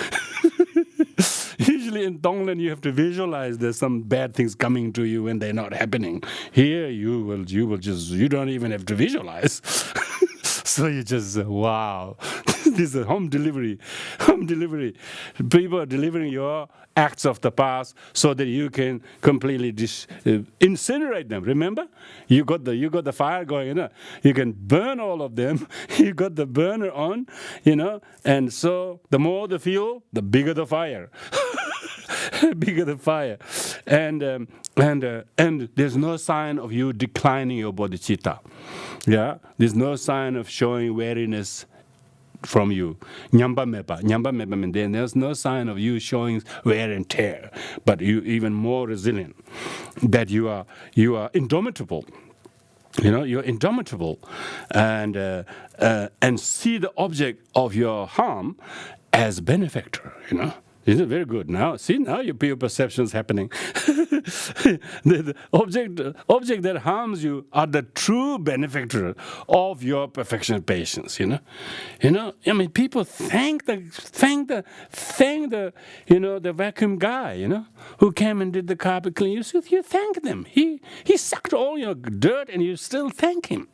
Usually in Tonglen you have to visualize there's some bad things coming to you when they're not happening. Here you don't even have to visualize. So you just wow. This is home delivery. People are delivering your acts of the past so that you can completely incinerate them. Remember, you got the fire going. You can burn all of them. You got the burner on, And so the more the fuel, the bigger the fire. Bigger the fire, and there's no sign of you declining your bodhicitta. There's no sign of showing weariness from you. Nyamba mepa means there's no sign of you showing wear and tear, but you even more resilient. That you are indomitable. You're indomitable, and see the object of your harm as benefactor. Isn't it very good? Now, see, now your perception is happening. The object that harms you are the true benefactor of your perfection patience. I mean, people thank the the vacuum guy, who came and did the carpet cleaning. You thank them. He sucked all your dirt, and you still thank him.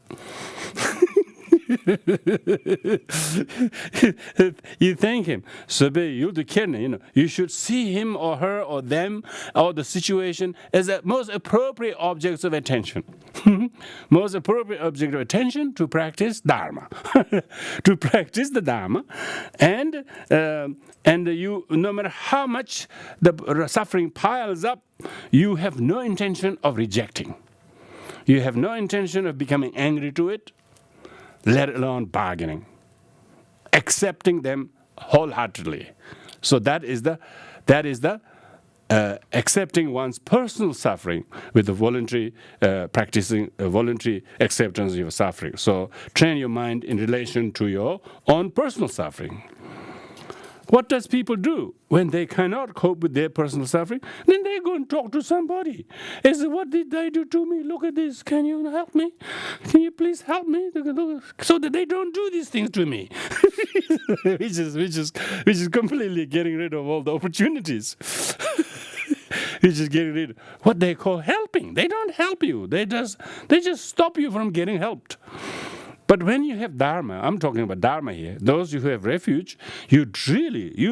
You thank him. So you should see him or her or them or the situation as the most appropriate objects of attention. Most appropriate object of attention to practice Dharma. To practice the Dharma. And you, no matter how much the suffering piles up, you have no intention of rejecting. You have no intention of becoming angry to it, let alone bargaining, accepting them wholeheartedly. So that is the accepting one's personal suffering with the voluntary practicing voluntary acceptance of your suffering. So train your mind in relation to your own personal suffering. What does people do when they cannot cope with their personal suffering? Then they go and talk to somebody. They say, what did they do to me? Look at this. Can you help me? Can you please help me? So that they don't do these things to me. which is completely getting rid of all the opportunities. Which is getting rid of what they call helping. They don't help you. They just stop you from getting helped. But when you have Dharma, I'm talking about Dharma here, those who have refuge, you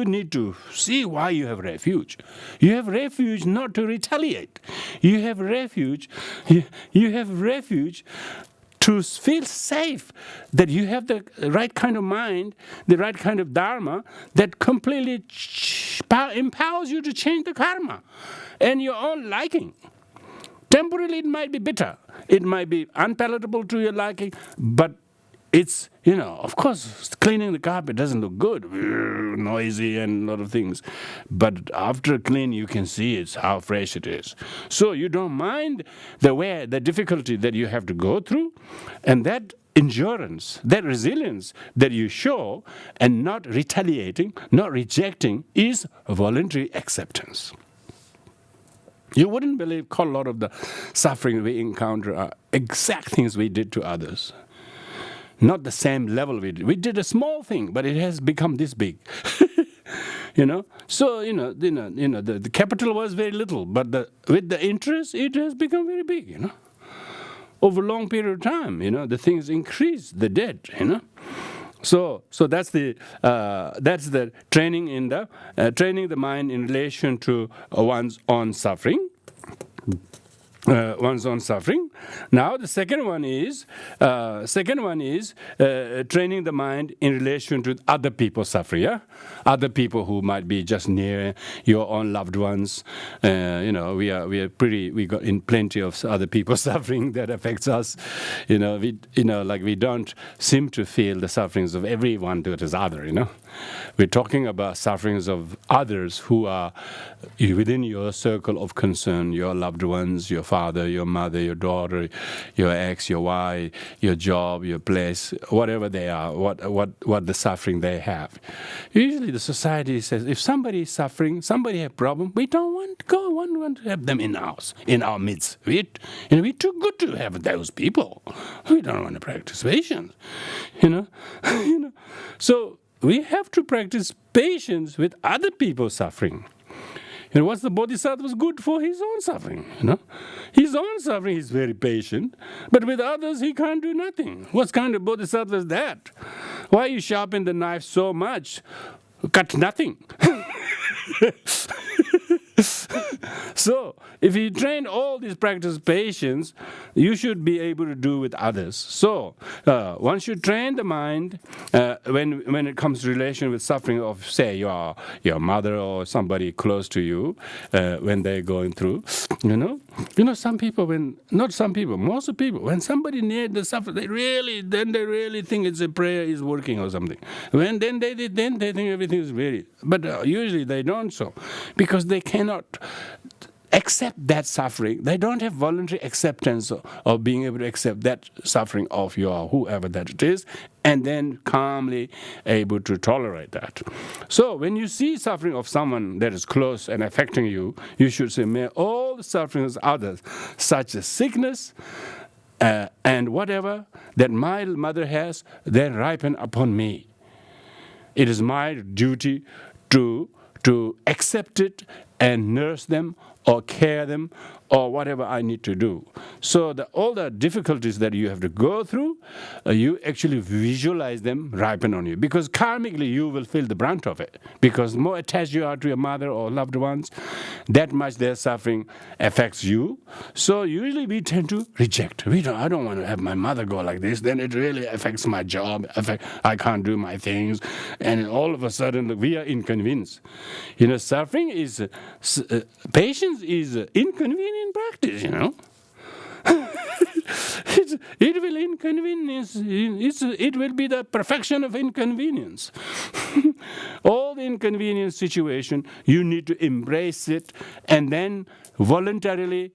need to see why you have refuge. You have refuge not to retaliate. You have refuge to feel safe, that you have the right kind of mind, the right kind of Dharma that completely empowers you to change the karma and your own liking. Temporarily it might be bitter. It might be unpalatable to your liking, but it's, of course, cleaning the carpet doesn't look good, noisy and a lot of things. But after cleaning, you can see how fresh it is. So you don't mind the difficulty that you have to go through, and that endurance, that resilience that you show, and not retaliating, not rejecting, is voluntary acceptance. You wouldn't believe quite a lot of the suffering we encounter are exact things we did to others. Not the same level we did. We did a small thing, but it has become this big. So the capital was very little, but with the interest, it has become very big. Over a long period of time, the things increase the debt. So that's the training in the training the mind in relation to one's own suffering. One's own suffering. Now the second one is training the mind in relation to other people's suffering. Yeah, other people who might be just near your own loved ones. We got in plenty of other people's suffering that affects us. We don't seem to feel the sufferings of everyone that is other. We're talking about sufferings of others who are within your circle of concern, your loved ones, your father, your mother, your daughter, your ex, your wife, your job, your place, whatever they are, what the suffering they have. Usually the society says, if somebody is suffering, somebody has a problem, we don't want to have them in our midst. We're too good to have those people. We don't want to practice patience. So we have to practice patience with other people's suffering. And what's the Bodhisattva's good for? His own suffering. His own suffering is very patient, but with others he can't do nothing. What kind of Bodhisattva is that? Why you sharpen the knife so much? Cut nothing. So, if you train all these practice patience, you should be able to do with others. So, one should train the mind when it comes to relation with suffering of, say, your mother or somebody close to you when they're going through. Some people, most of people, when somebody near the suffering, they really think it's a prayer is working or something. Then they think everything is very, but usually they don't so, because they cannot accept that suffering. They don't have voluntary acceptance of being able to accept that suffering of your whoever that it is, and then calmly able to tolerate that. So when you see suffering of someone that is close and affecting you, you should say, may all the sufferings of others, such as sickness and whatever that my mother has, then ripen upon me. It is my duty to accept it and nurse them or care them or whatever I need to do. So all the difficulties that you have to go through, you actually visualize them ripen on you. Because karmically you will feel the brunt of it. Because the more attached you are to your mother or loved ones, that much their suffering affects you. So usually we tend to reject. I don't want to have my mother go like this. Then it really affects my job. I can't do my things. And all of a sudden we are inconvenienced. Suffering is... patience is inconvenient practice, it will inconvenience. It will be the perfection of inconvenience. All the inconvenience situation, you need to embrace it and then voluntarily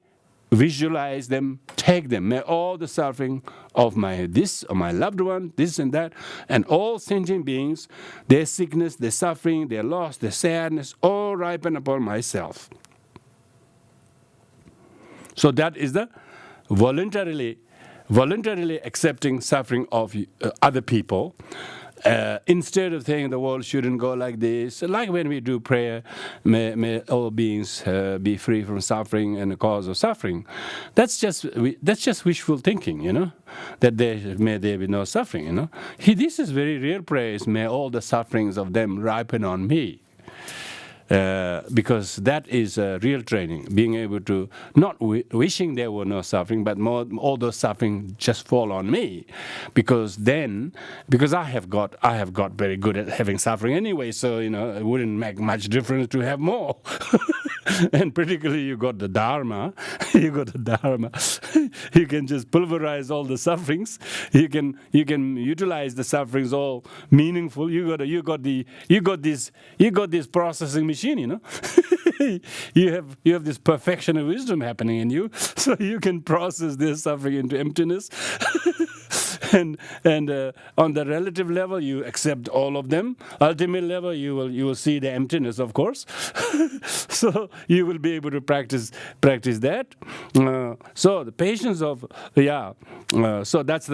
visualize them, take them. May all the suffering of my loved one, this and that, and all sentient beings, their sickness, their suffering, their loss, their sadness, all ripen upon myself. So that is the voluntarily accepting suffering of other people, instead of saying the world shouldn't go like this. Like when we do prayer, may all beings be free from suffering and the cause of suffering. That's just wishful thinking, that may there be no suffering. This is very real prayer. May all the sufferings of them ripen on me. Because that is real training, being able to not wishing there were no suffering, but more all those suffering just fall on me, because I have got very good at having suffering anyway, so it wouldn't make much difference to have more. And particularly you got the Dharma, you can just pulverize all the sufferings. You can utilize the sufferings all meaningful. You got this processing machine, you have this perfection of wisdom happening in you, so you can process this suffering into emptiness. And on the relative level, you accept all of them. Ultimate level, you will see the emptiness, of course. So you will be able to practice that. So the patience of so that's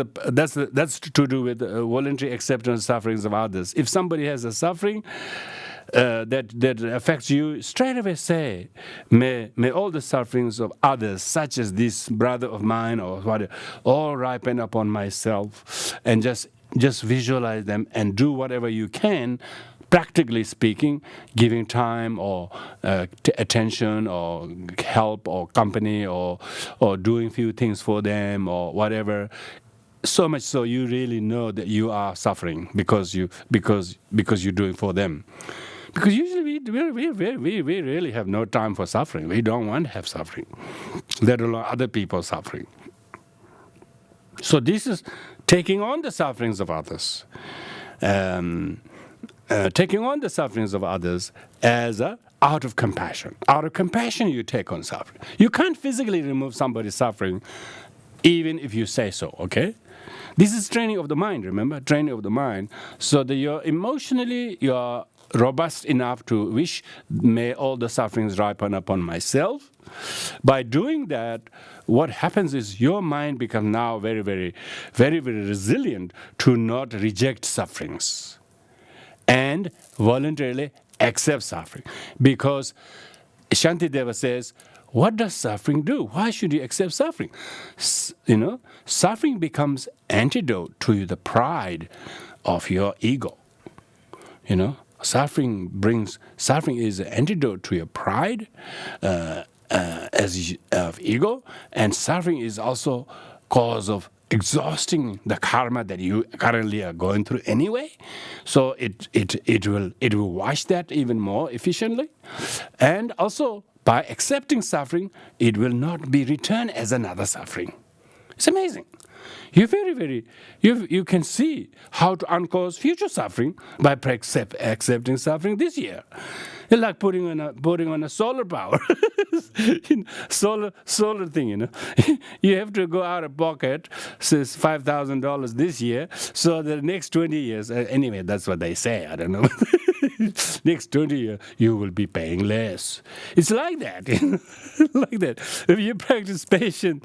to do with voluntary acceptance of sufferings of others. If somebody has a suffering that affects you, straight away say, may all the sufferings of others, such as this brother of mine or whatever, all ripen upon myself, and just visualize them and do whatever you can, practically speaking, giving time or attention or help or company or doing few things for them or whatever. So much so you really know that you are suffering because you're doing for them. Because usually we really have no time for suffering. We don't want to have suffering, let alone other people suffering. So this is taking on the sufferings of others. Taking on the sufferings of others as out of compassion. Out of compassion you take on suffering. You can't physically remove somebody's suffering even if you say so, okay? This is training of the mind, remember? Training of the mind. So that you're robust enough to wish, may all the sufferings ripen upon myself. By doing that, what happens is your mind becomes now very, very, very, very resilient to not reject sufferings and voluntarily accept suffering. Because Shantideva says, what does suffering do? Why should you accept suffering? Suffering becomes antidote to the pride of your ego. Suffering is an antidote to your pride of ego, and suffering is also cause of exhausting the karma that you currently are going through anyway. So it will wash that even more efficiently, and also by accepting suffering, it will not be returned as another suffering. It's amazing. You can see how to uncause future suffering by accepting suffering this year. It's like putting on a solar power, solar thing. You have to go out of pocket, says $5,000 this year, so the next 20 years. Anyway, that's what they say. I don't know. Next 20 years, you will be paying less. It's like that. Like that. If you practice patience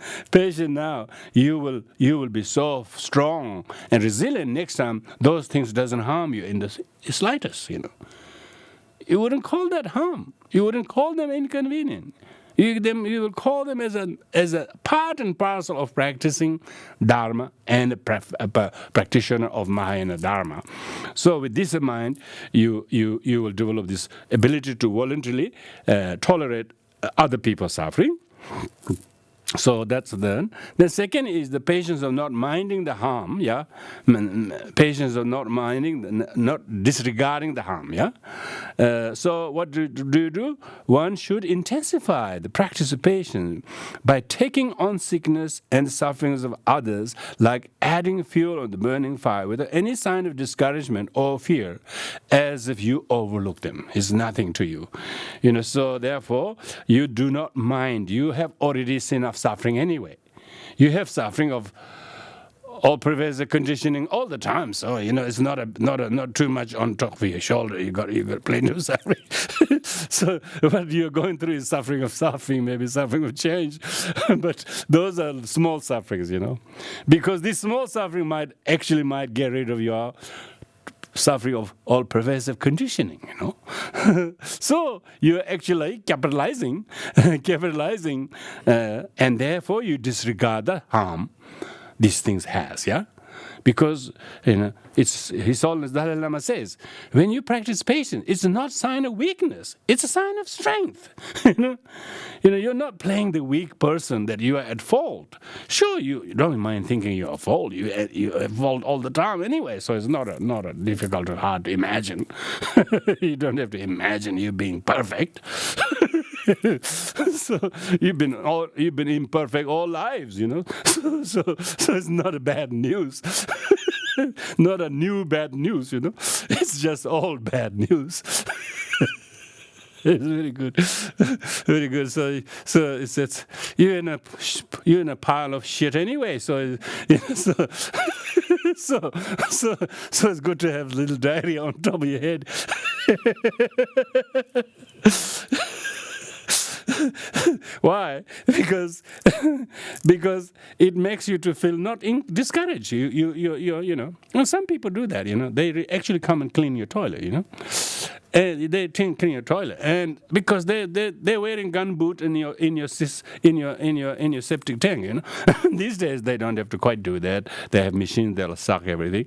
now, you will be so strong and resilient next time. Those things doesn't harm you in the slightest. You wouldn't call that harm. You wouldn't call them inconvenient. You will call them as a part and parcel of practicing Dharma and a practitioner of Mahayana Dharma. So with this in mind, you will develop this ability to voluntarily tolerate other people's suffering. So that's then. The second is the patience of not minding the harm, yeah? Patience of not disregarding the harm, yeah? So what do you do? One should intensify the practice of patience by taking on sickness and sufferings of others, like adding fuel on the burning fire without any sign of discouragement or fear, as if you overlook them. It's nothing to you. So therefore, you do not mind. You have already seen enough suffering anyway. You have suffering of all pervasive conditioning all the time, so it's not too much on top of your shoulder. You got plenty of suffering. So what you're going through is suffering of suffering, maybe suffering of change, but those are small sufferings, because this small suffering might get rid of your suffering of all pervasive conditioning, So you're actually capitalizing, and therefore you disregard the harm these things has, yeah? Because, it's His Holiness Dalai Lama says, when you practice patience, it's not a sign of weakness, it's a sign of strength. You're not playing the weak person that you are at fault. Sure, you don't mind thinking you're at fault. You're at fault all the time anyway, so it's not a difficult or hard to imagine. You don't have to imagine you being perfect. So you've been imperfect all lives, So it's not a bad news. Not a new bad news, It's just all bad news. It's very good, very good. So it's you're in a pile of shit anyway. So so it's good to have a little diary on top of your head. Why? Because it makes you to feel not discouraged. And some people do that. They actually come and clean your toilet. And they clean your toilet, and because they're wearing gun boot in your septic tank. These days they don't have to quite do that. They have machines that'll suck everything.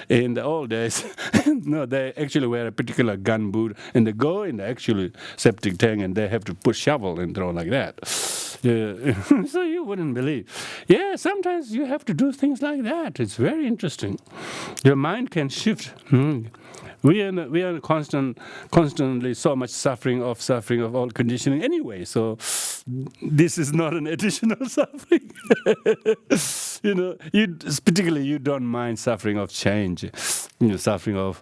In the old days, no, they actually wear a particular gun boot and they go in the actual septic tank and they have to put shovel and throw like that. So you wouldn't believe. Yeah, sometimes you have to do things like that. It's very interesting. Your mind can shift. We are constantly so much suffering of all conditioning anyway. So this is not an additional suffering. Particularly you don't mind suffering of change. Suffering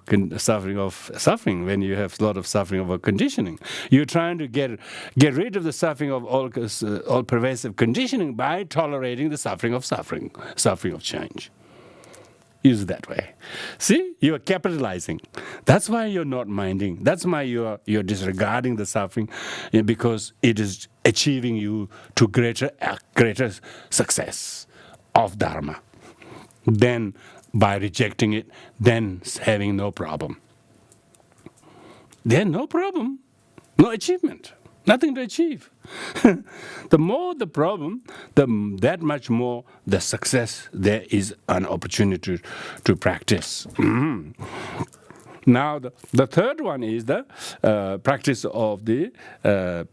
suffering when you have a lot of suffering of conditioning. You're trying to get rid of the suffering of all pervasive conditioning by tolerating the suffering of change. Use it that way. See, you are capitalizing. That's why you're not minding. That's why you're disregarding the suffering, because it is achieving you to greater success of Dharma. Then, by rejecting it, then having no problem. Then no problem, no achievement. Nothing to achieve. The more the problem, that much more the success there is an opportunity to practice. Now, the third one is the practice of the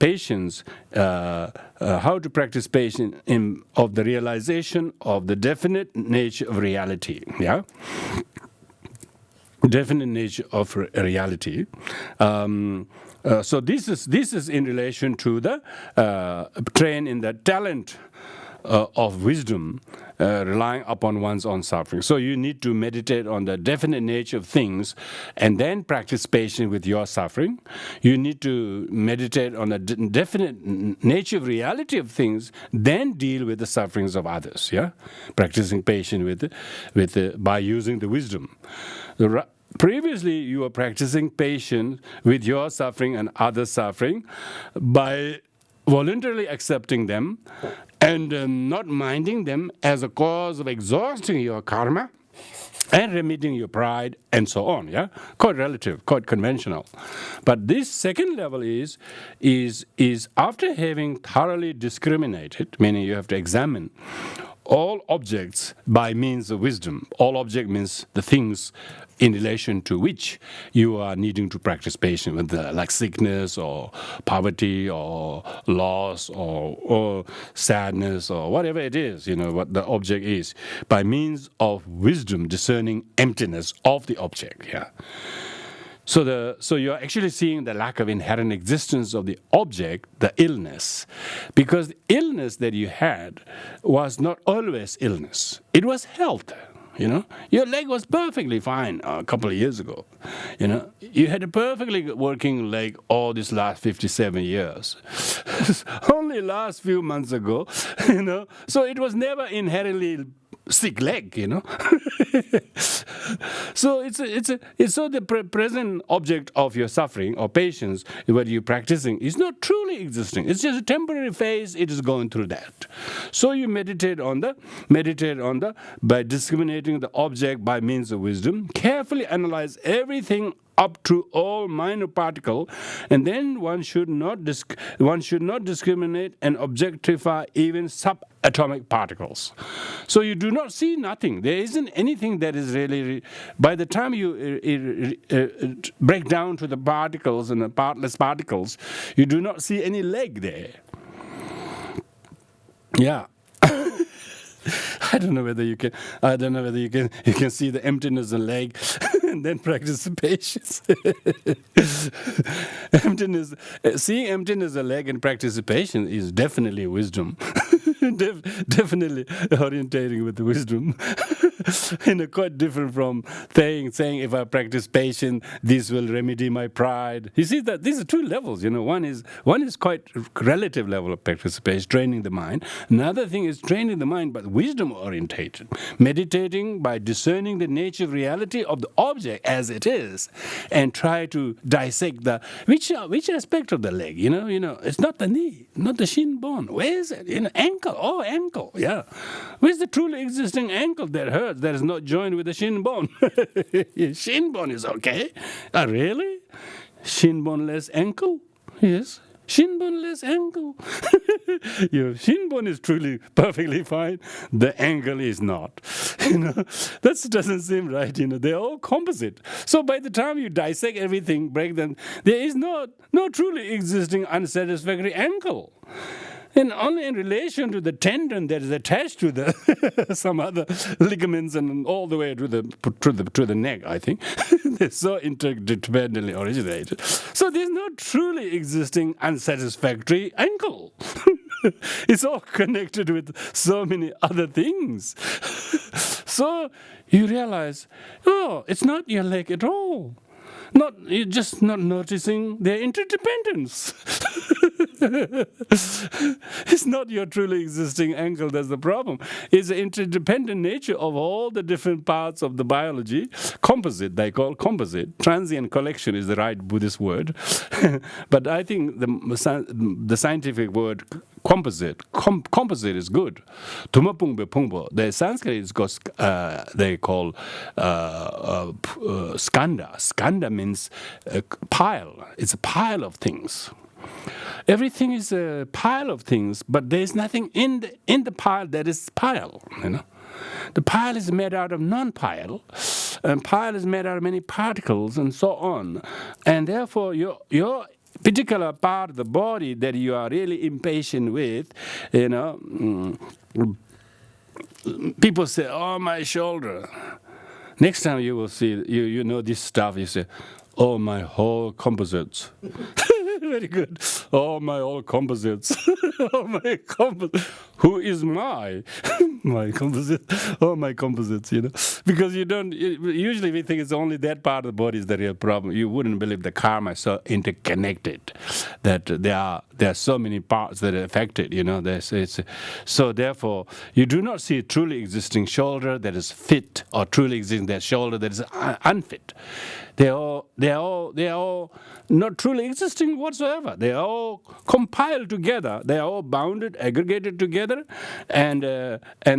patience. How to practice patience of the realization of the definite nature of reality. Yeah. Definite nature of reality. So this is in relation to the train in the talent of wisdom, relying upon one's own suffering. So you need to meditate on the definite nature of things and then practice patience with your suffering. You need to meditate on the definite nature of reality of things, then deal with the sufferings of others. Yeah, practicing patience by using the wisdom. Previously, you were practicing patience with your suffering and others' suffering by voluntarily accepting them and not minding them as a cause of exhausting your karma and remitting your pride and so on. Yeah, quite relative, quite conventional. But this second level is after having thoroughly discriminated, meaning you have to examine all objects by means of wisdom. All object means the things in relation to which you are needing to practice patience with, like sickness or poverty or loss or sadness or whatever it is, what the object is, by means of wisdom discerning emptiness of the object. Yeah. So you're actually seeing the lack of inherent existence of the object, the illness, because the illness that you had was not always illness. It was health. Your leg was perfectly fine a couple of years ago. You had a perfectly working leg all these last 57 years. Only last few months ago, So it was never inherently sick leg, So so the present object of your suffering or patience, what you're practicing, is not truly existing. It's just a temporary phase. It is going through that. So you meditate on by discriminating the object by means of wisdom. Carefully analyze everything up to all minor particle, and then one should not discriminate and objectify even subatomic particles. So you do not see nothing. There isn't anything that is really. By the time you break down to the particles and the partless particles, you do not see any leg there. Yeah. I don't know whether you can see the emptiness of the leg and then practice patience. Seeing emptiness of the leg and practice patience is definitely wisdom. Definitely orientating with wisdom. Quite different from saying if I practice patience, this will remedy my pride. You see that these are two levels. One is quite relative level of practice patience, training the mind. Another thing is training the mind, but wisdom orientated, meditating by discerning the nature of reality of the object as it is, and try to dissect which aspect of the leg. It's not the knee, not the shin bone. Where is it? Ankle. Oh, ankle. Yeah. Where's the truly existing ankle that hurts, that is not joined with the shin bone? Shin bone is okay. Really? Shin boneless ankle? Yes. Shin boneless ankle. Your shin bone is truly perfectly fine. The ankle is not. That doesn't seem right. They're all composite. So by the time you dissect everything, break them, there is no truly existing unsatisfactory ankle. And only in relation to the tendon that is attached to the some other ligaments and all the way to the neck, I think. They're so interdependently originated. So there's no truly existing unsatisfactory ankle. It's all connected with so many other things. So you realize, it's not your leg at all. You're just not noticing their interdependence. It's not your truly existing ankle that's the problem. It's the interdependent nature of all the different parts of the biology. Composite, they call composite. Transient collection is the right Buddhist word. But I think the scientific word composite is good. Tumapungbe pungbo. The Sanskrit is they call skanda. Skanda means pile. It's a pile of things. Everything is a pile of things, but there is nothing in the pile that is pile. The pile is made out of non-pile, and pile is made out of many particles and so on. And therefore, your particular part of the body that you are really impatient with, people say, "Oh, my shoulder." Next time you will see, this stuff, you say, "Oh, my whole composites." very good. Oh, my all composites. Oh, my composites. Who is my composite? Oh, my composites, Because usually we think it's only that part of the body is the real problem. You wouldn't believe the karma is so interconnected that there are so many parts that are affected, So therefore, you do not see a truly existing shoulder that is fit or truly existing that shoulder that is unfit. They are all not truly existing whatsoever. They are all compiled together. They are all bounded, aggregated together, and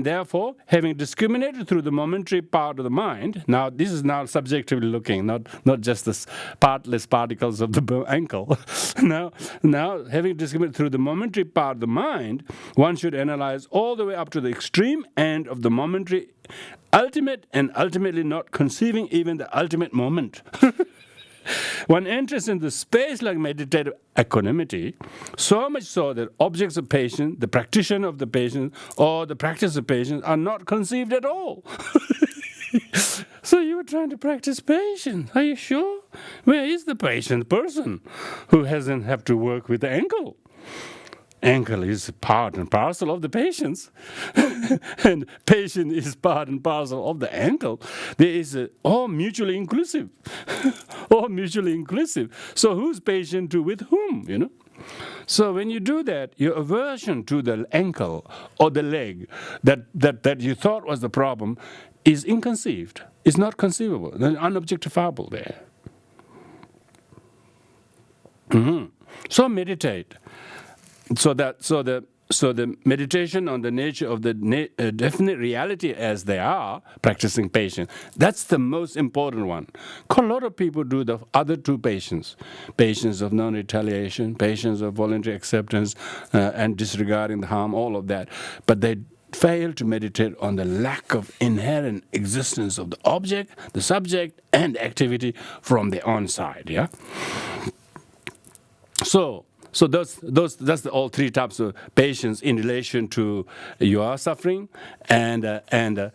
therefore, having discriminated through the momentary part of the mind. Now, this is now subjectively looking, not just the partless particles of the ankle. now, having discriminated through the momentary part of the mind, one should analyze all the way up to the extreme end of the momentary ultimate and ultimately not conceiving even the ultimate moment. One enters into space like meditative equanimity, so much so that objects of patience, the practitioner of the patience, or the practice of patience are not conceived at all. So you were trying to practice patience. Are you sure? Where is the patient person who hasn't have to work with the ankle? Ankle is part and parcel of the patience, and patient is part and parcel of the ankle. There is all mutually inclusive, all mutually inclusive. So who's patient to with whom? So when you do that, your aversion to the ankle or the leg that you thought was the problem is inconceived. It's not conceivable, unobjectifiable there. So meditate. So the meditation on the nature of the definite reality as they are, practicing patience, that's the most important one. A lot of people do the other two patience of non-retaliation, patience of voluntary acceptance, and disregarding the harm, all of that. But they fail to meditate on the lack of inherent existence of the object, the subject, and activity from the on-side. Yeah. So that's all three types of patience in relation to your suffering and the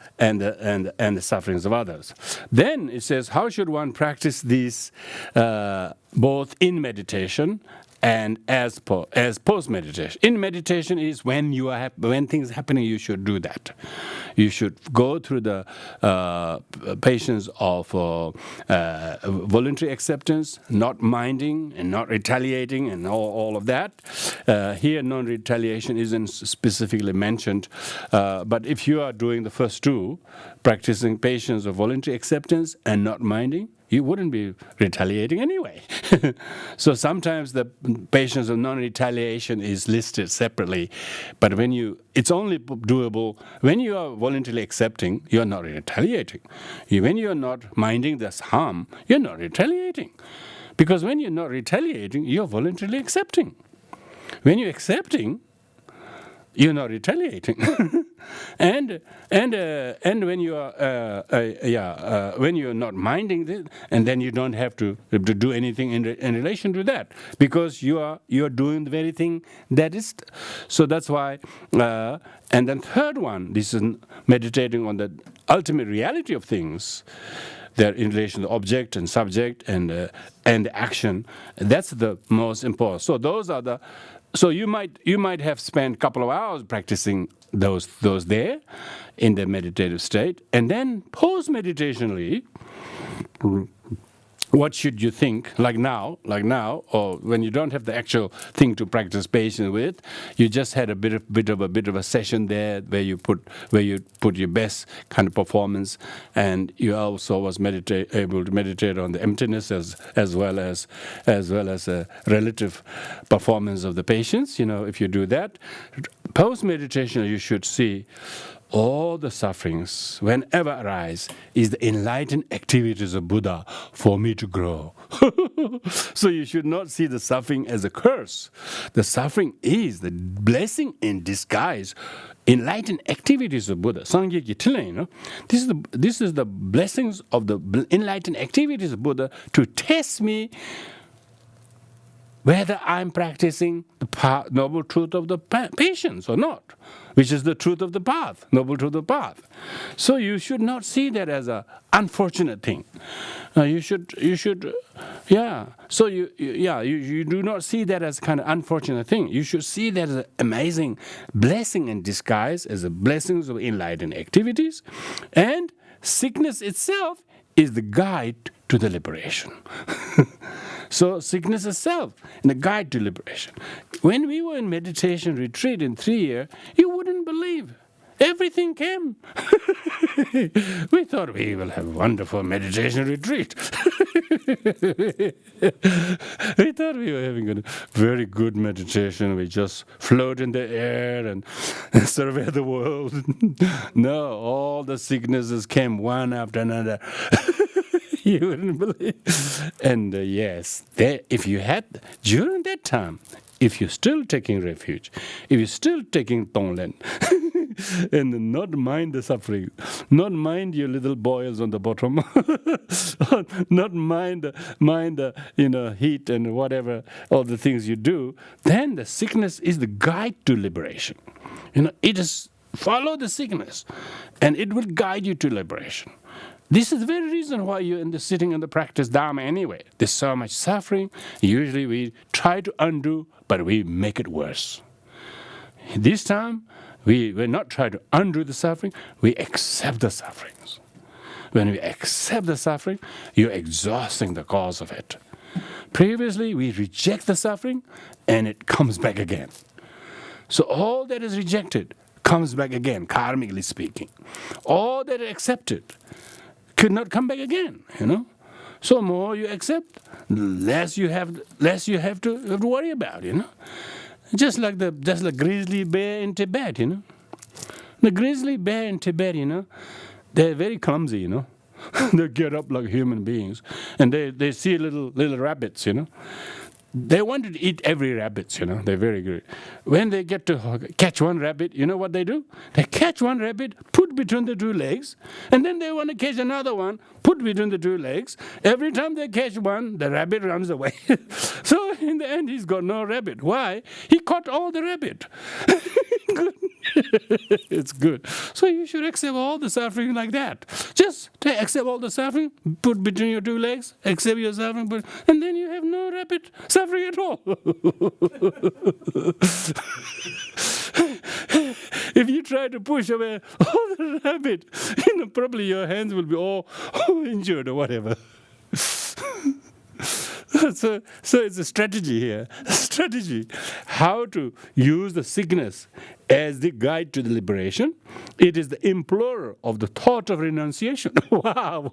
sufferings of others. Then it says, how should one practice these both in meditation and as post meditation? In meditation is when things are happening, you should do that. You should go through the patience of voluntary acceptance, not minding and not retaliating, and all of that. Here, non-retaliation isn't specifically mentioned, but if you are doing the first two, practicing patience of voluntary acceptance and not minding, you wouldn't be retaliating anyway. So sometimes the patience of non-retaliation is listed separately, but it's only doable when you are voluntarily accepting, you're not retaliating. When you're not minding this harm, you're not retaliating. Because when you're not retaliating, you're voluntarily accepting. When you're accepting, you're not retaliating. and when you are when you're not minding this, and then you don't have to do anything in relation to that, because you're doing the very thing that is. So that's why. And then third one, this is meditating on the ultimate reality of things. They're in relation to object and subject and action. That's the most important. So those are the. So you might have spent a couple of hours practicing those there in the meditative state, and then post-meditationally, what should you think? Like now, or when you don't have the actual thing to practice patience with, you just had a bit of a session there where you put your best kind of performance, and you also was able to meditate on the emptiness as well as a relative performance of the patience. If you do that, post meditation, you should see all the sufferings, whenever arise, is the enlightened activities of Buddha for me to grow. So you should not see the suffering as a curse. The suffering is the blessing in disguise, enlightened activities of Buddha. Sangye ki tilai, this is the blessings of the enlightened activities of Buddha to test me whether I'm practicing the noble truth of the patience or not, which is the truth of the path, noble truth of the path. So you should not see that as an unfortunate thing. You should, yeah. So you do not see that as a kind of unfortunate thing. You should see that as an amazing blessing in disguise, as a blessing of enlightened activities, and sickness itself is the guide to the liberation. So sickness itself is the guide to liberation. When we were in meditation retreat in 3 years, you wouldn't believe. Everything came. We thought we will have a wonderful meditation retreat. We thought we were having a very good meditation. We just float in the air and survey the world. No, all the sicknesses came one after another. You wouldn't believe. And yes, if you had, during that time, if you're still taking refuge, if you're still taking Tonglen, and not mind the suffering, not mind your little boils on the bottom, not mind the heat and whatever, all the things you do, then the sickness is the guide to liberation. It is follow the sickness, and it will guide you to liberation. This is the very reason why you're sitting in the practice Dharma anyway. There's so much suffering. Usually we try to undo, but we make it worse. This time, we're not trying to undo the suffering, we accept the sufferings. When we accept the suffering, you're exhausting the cause of it. Previously, we reject the suffering, and it comes back again. So all that is rejected comes back again, karmically speaking. All that is accepted could not come back again, So more you accept, less you have to worry about, Just like the grizzly bear in Tibet, The grizzly bear in Tibet, they're very clumsy, They get up like human beings, and they see little rabbits, They want to eat every rabbit, They're very good. When they get to catch one rabbit, you know what they do? They catch one rabbit, put between the two legs, and then they want to catch another one, put between the two legs. Every time they catch one, the rabbit runs away. So in the end, he's got no rabbit. Why? He caught all the rabbit. Good. It's good. So you should accept all the suffering like that. Just accept all the suffering, put between your two legs, accept your suffering, and then you have no rabbit suffering at all. If you try to push away all the rabbit, probably your hands will be all injured or whatever. So it's a strategy here. Strategy. How to use the sickness as the guide to the liberation. It is the implorer of the thought of renunciation. Wow.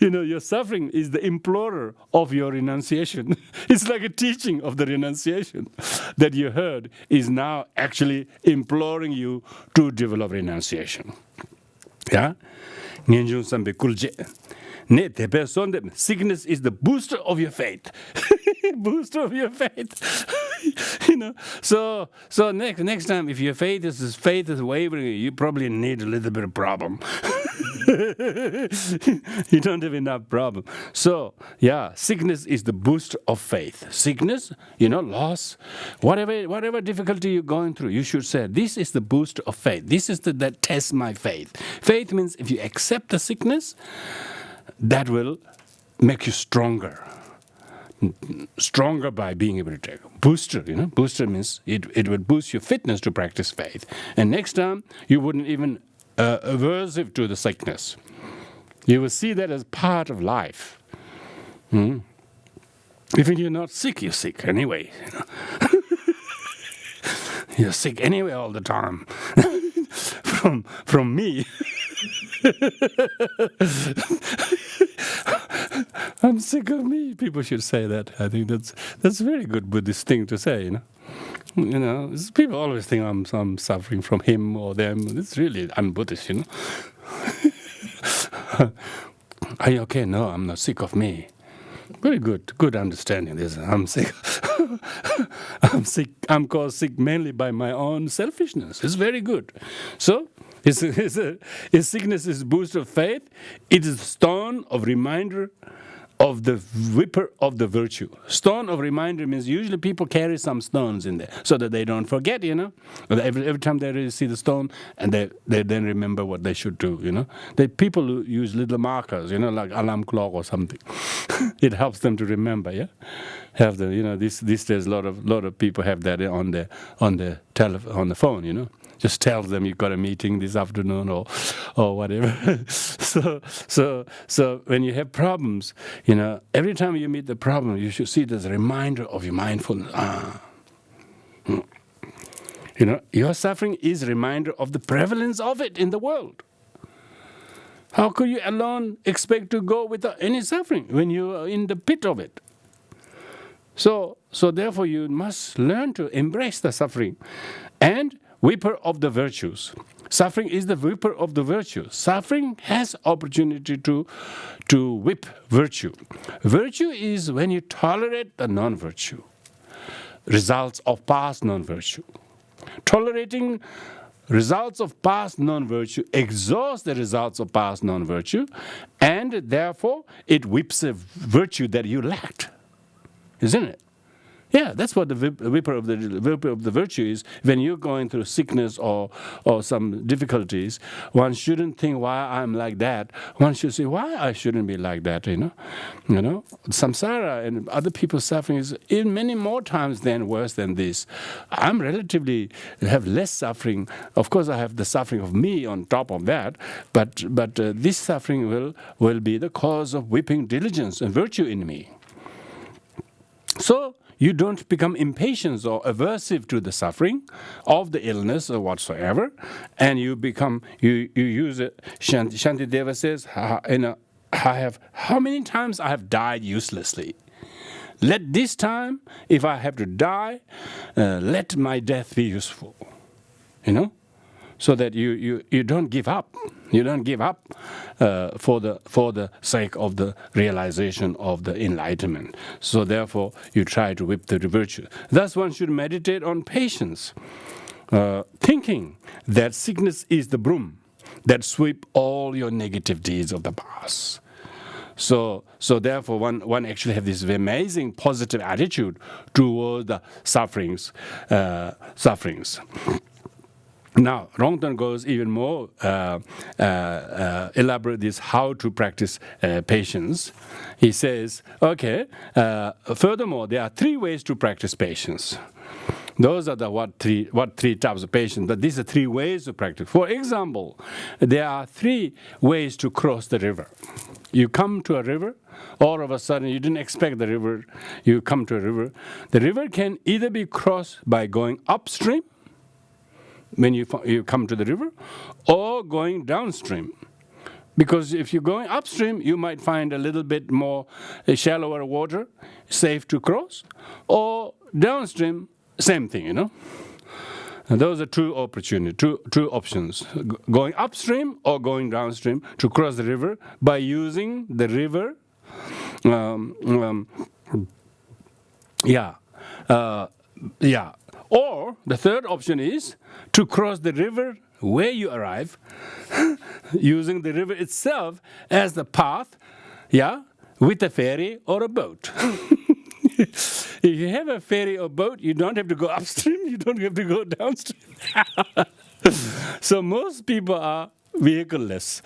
Your suffering is the implorer of your renunciation. It's like a teaching of the renunciation that you heard is now actually imploring you to develop renunciation. Yeah? Ngenjun sambe kulje. Sickness is the booster of your faith. Booster of your faith. So next time, if your faith is wavering, you probably need a little bit of problem. You don't have enough problem. So sickness is the booster of faith. Sickness, loss, whatever difficulty you're going through, you should say, this is the booster of faith. This is that tests my faith. Faith means if you accept the sickness, that will make you stronger. Stronger by being able to take. Booster, Booster means it will boost your fitness to practice faith. And next time, you wouldn't even aversive to the sickness. You will see that as part of life. If you're not sick, you're sick anyway. You're sick anyway all the time. From me. I'm sick of me. People should say that. I think that's a very good Buddhist thing to say, People always think I'm suffering from him or them. It's really un-Buddhist, Are you okay? No, I'm not sick of me. Very good understanding this. I'm sick. I'm sick. I'm caused sick mainly by my own selfishness. It's very good. So, his sickness is a boost of faith. It is a stone of reminder of the whipper of the virtue. Stone of reminder means usually people carry some stones in there so that they don't forget, Every time they see the stone, and they then remember what they should do, People who use little markers, like alarm clock or something. It helps them to remember, yeah? Have the, these days a lot of people have that on the phone, Just tell them you've got a meeting this afternoon or whatever. So when you have problems, every time you meet the problem, you should see it as a reminder of your mindfulness. Your suffering is a reminder of the prevalence of it in the world. How could you alone expect to go without any suffering when you are in the pit of it? So therefore you must learn to embrace the suffering and whipper of the virtues. Suffering is the whipper of the virtues. Suffering has opportunity to whip virtue. Virtue is when you tolerate the non-virtue, results of past non-virtue. Tolerating results of past non-virtue exhausts the results of past non-virtue, and therefore it whips a virtue that you lacked. Isn't it? Yeah, that's what the whipper of the virtue is. When you're going through sickness or some difficulties, one shouldn't think why I'm like that. One should say why I shouldn't be like that. Samsara and other people's suffering is in many more times than worse than this. I'm relatively have less suffering. Of course, I have the suffering of me on top of that. But this suffering will be the cause of whipping diligence and virtue in me. So you don't become impatient or aversive to the suffering of the illness or whatsoever, and you use it. Shantideva says, how many times I have died uselessly. Let this time, if I have to die, let my death be useful. So that you don't give up. You don't give up for the sake of the realization of the enlightenment. So therefore, you try to whip the virtue. Thus, one should meditate on patience, thinking that sickness is the broom that sweep all your negative deeds of the past. So therefore, one actually have this amazing positive attitude toward the sufferings. Now, Rongton goes even more elaborate this how to practice patience. He says, furthermore, there are 3 ways to practice patience. Those are the what three types of patience, but these are 3 ways to practice. For example, there are 3 ways to cross the river. You come to a river, all of a sudden you didn't expect the river, you come to a river. The river can either be crossed by going upstream, when you come to the river, or going downstream. Because if you're going upstream, you might find a little bit more shallower water, safe to cross, or downstream, same thing, And those are 2 opportunities, two options, going upstream or going downstream to cross the river by using the river, Or the third option is to cross the river where you arrive, using the river itself as the path, with a ferry or a boat. If you have a ferry or boat, you don't have to go upstream, you don't have to go downstream. So most people are vehicleless.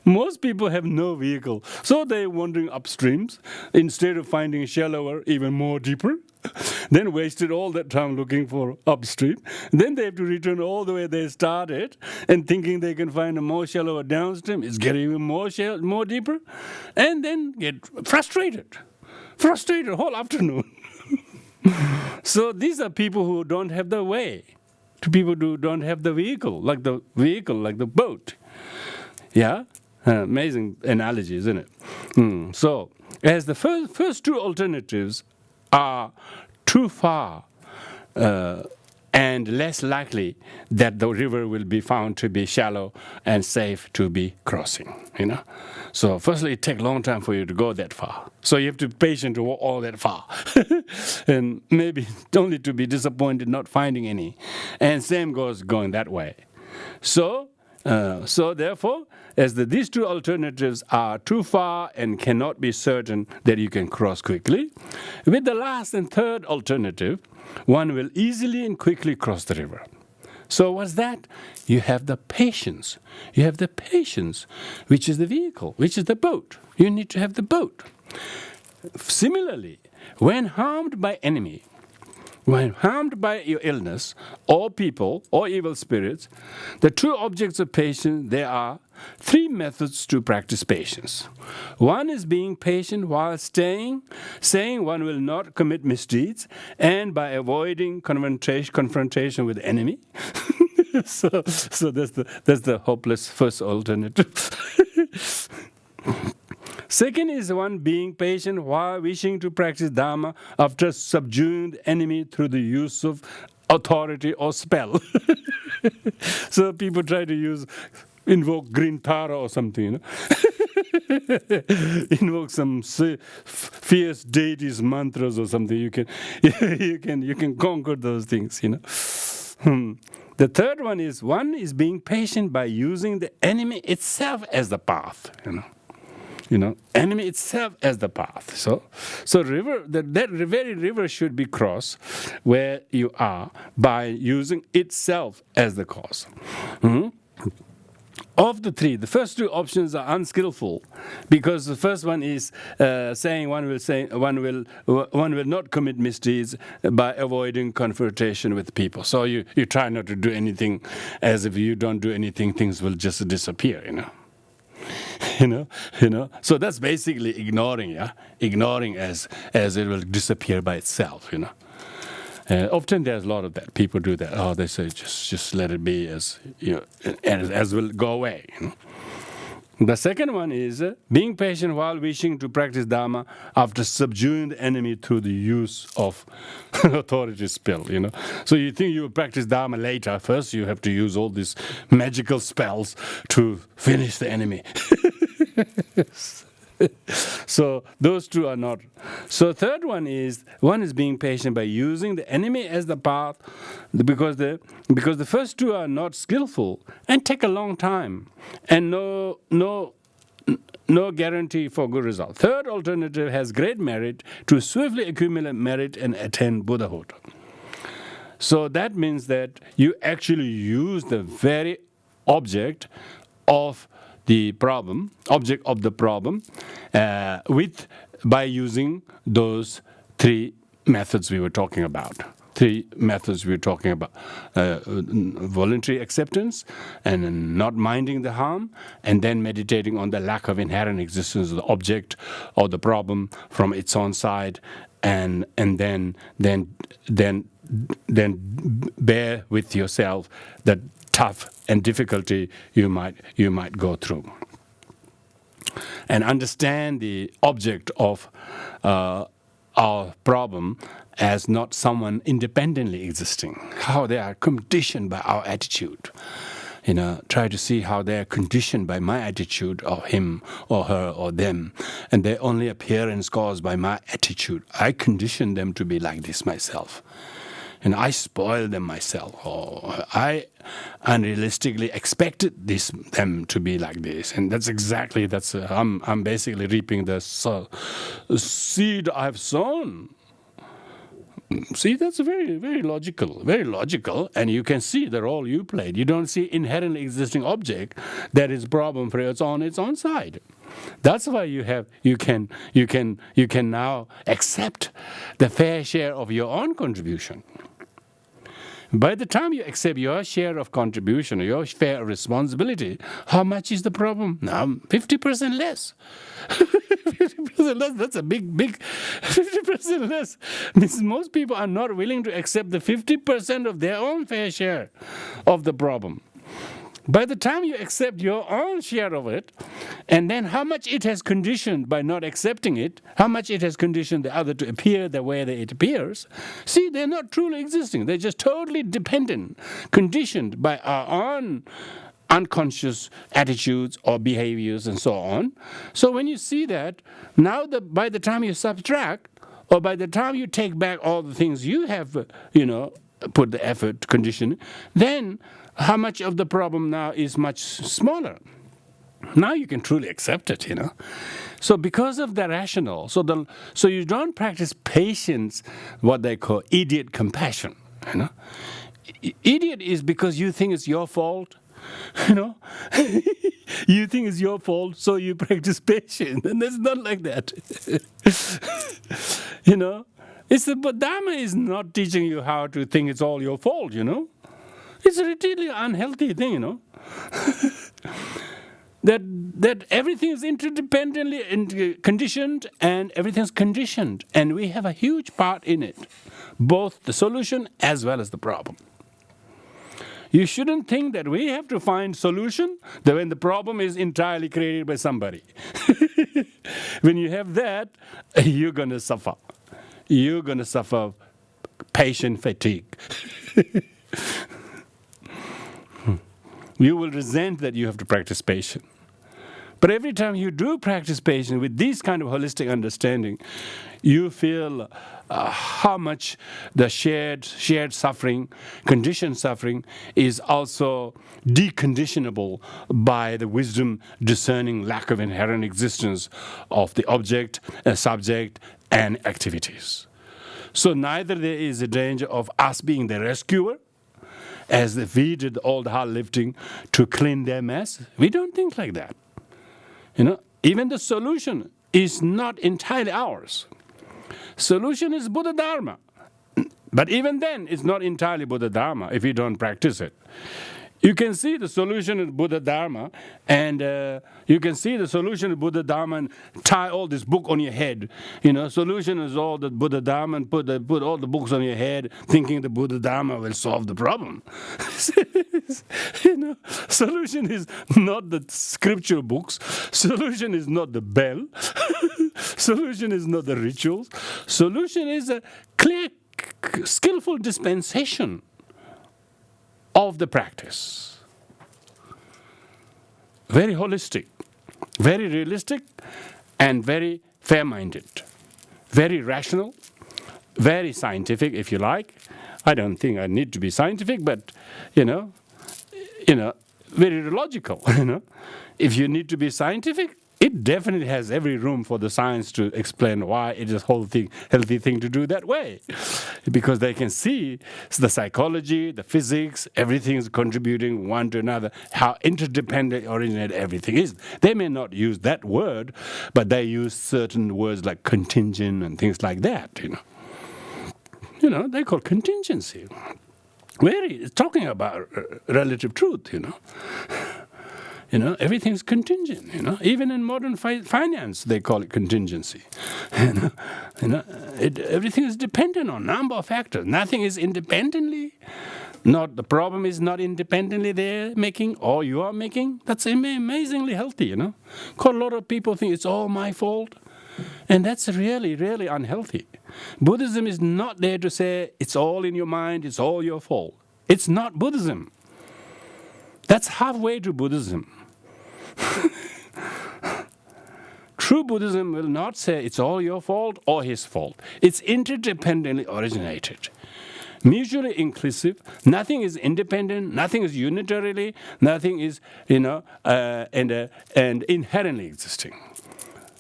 Most people have no vehicle. So they're wandering upstreams instead of finding shallower, even more deeper. Then wasted all that time looking for upstream. Then they have to return all the way they started and thinking they can find a more shallower downstream. It's getting even more deeper. And then get frustrated whole afternoon. So these are people who don't have the way. To people who don't have the vehicle, like the boat. Yeah? Amazing analogy, isn't it? So, as the first 2 alternatives are too far and less likely that the river will be found to be shallow and safe to be crossing, So firstly, it takes a long time for you to go that far. So you have to be patient to walk all that far. And maybe only to be disappointed not finding any. And same goes going that way. So So therefore, as these two alternatives are too far and cannot be certain that you can cross quickly, with the last and third alternative, one will easily and quickly cross the river. So what's that? You have the patience. You have the patience, which is the vehicle, which is the boat. You need to have the boat. Similarly, when harmed by enemy, when harmed by your illness, or people, or evil spirits, the true objects of patience, there are three methods to practice patience. One is being patient while saying one will not commit misdeeds, and by avoiding confrontation with the enemy. so that's the hopeless first alternative. Second is one being patient while wishing to practice Dharma after subduing the enemy through the use of authority or spell. So people try to invoke green Tara or something, invoke some fierce deities mantras or something. You can conquer those things, The third one is being patient by using the enemy itself as the path, enemy itself as the path. So river, that very river should be crossed where you are by using itself as the cause. Of the three, the first two options are unskillful, because the first one is saying one will not commit misdeeds by avoiding confrontation with people. So you try not to do anything, as if you don't do anything, things will just disappear, So that's basically ignoring as it will disappear by itself, Often there's a lot of that. People do that. Oh, they say just let it be as will go away. The second one is being patient while wishing to practice Dharma after subduing the enemy through the use of authority spell. So you think you will practice Dharma later. First, you have to use all these magical spells to finish the enemy. So those two are not. So third one is being patient by using the enemy as the path, because the first two are not skillful and take a long time and no guarantee for good result. Third alternative has great merit to swiftly accumulate merit and attain Buddhahood. So that means that you actually use the very object of the problem, by using those three methods we were talking about. Voluntary acceptance, and not minding the harm, and then meditating on the lack of inherent existence of the object or the problem from its own side, and then bear with yourself the tough and difficulty you might go through, and understand the object of our problem as not someone independently existing, how they are conditioned by our attitude. Try to see how they are conditioned by my attitude, or him or her or them, and their only appearance caused by my attitude. I condition them to be like this myself, and I spoil them myself, or I unrealistically expected them to be like this, and I'm basically reaping the seed I've sown. See, that's very, very logical, and you can see the role you played. You don't see inherently existing object that is a problem for its own side. That's why you can now accept the fair share of your own contribution. By the time you accept your share of contribution, or your fair responsibility, how much is the problem? Now, 50% less. 50% less, that's a big 50% less. Means most people are not willing to accept the 50% of their own fair share of the problem. By the time you accept your own share of it, and then how much it has conditioned by not accepting it, how much it has conditioned the other to appear the way that it appears, see, they're not truly existing. They're just totally dependent, conditioned by our own unconscious attitudes or behaviors and so on. So when you see that, now by the time you subtract, or by the time you take back all the things you have, put the effort, condition, then how much of the problem now is much smaller. Now you can truly accept it, So because of the rational, so you don't practice patience, what they call idiot compassion, Idiot is because you think it's your fault, You think it's your fault, so you practice patience, and it's not like that. It's the Dharma is not teaching you how to think it's all your fault, It's a really unhealthy thing, That everything is interdependently conditioned, and everything's conditioned, and we have a huge part in it, both the solution as well as the problem. You shouldn't think that we have to find solution when the problem is entirely created by somebody. When you have that, you're going to suffer. You're going to suffer patient fatigue. You will resent that you have to practice patience. But every time you do practice patience with this kind of holistic understanding, you feel how much the shared suffering, conditioned suffering, is also deconditionable by the wisdom discerning lack of inherent existence of the object, subject, and activities. So neither there is a danger of us being the rescuer, as if we did all the hard lifting to clean their mess. We don't think like that. Even the solution is not entirely ours. Solution is Buddha Dharma. But even then, it's not entirely Buddha Dharma if we don't practice it. You can see the solution in Buddha Dharma, and you can see the solution in Buddha Dharma and tie all this book on your head. Solution is all the Buddha Dharma, and put all the books on your head, thinking the Buddha Dharma will solve the problem. Solution is not the scripture books. Solution is not the bell. Solution is not the rituals. Solution is a clear, skillful dispensation of the practice. Very holistic, very realistic, and very fair-minded. Very rational, very scientific, if you like. I don't think I need to be scientific, but, very logical, If you need to be scientific, it definitely has every room for the science to explain why it is a healthy thing to do that way. Because they can see the psychology, the physics, everything is contributing one to another, how interdependent originated everything is. They may not use that word, but they use certain words like contingent and things like that, they call contingency. It's talking about relative truth, everything's contingent, Even in modern finance, they call it contingency. Everything is dependent on a number of factors. Nothing is independently, the problem is not independently they're making or you are making. That's amazingly healthy, Quite a lot of people think it's all my fault. And that's really, really unhealthy. Buddhism is not there to say it's all in your mind, it's all your fault. It's not Buddhism. That's halfway to Buddhism. True Buddhism will not say it's all your fault or his fault. It's interdependently originated. Mutually inclusive, nothing is independent, nothing is unitarily, nothing is, and inherently existing.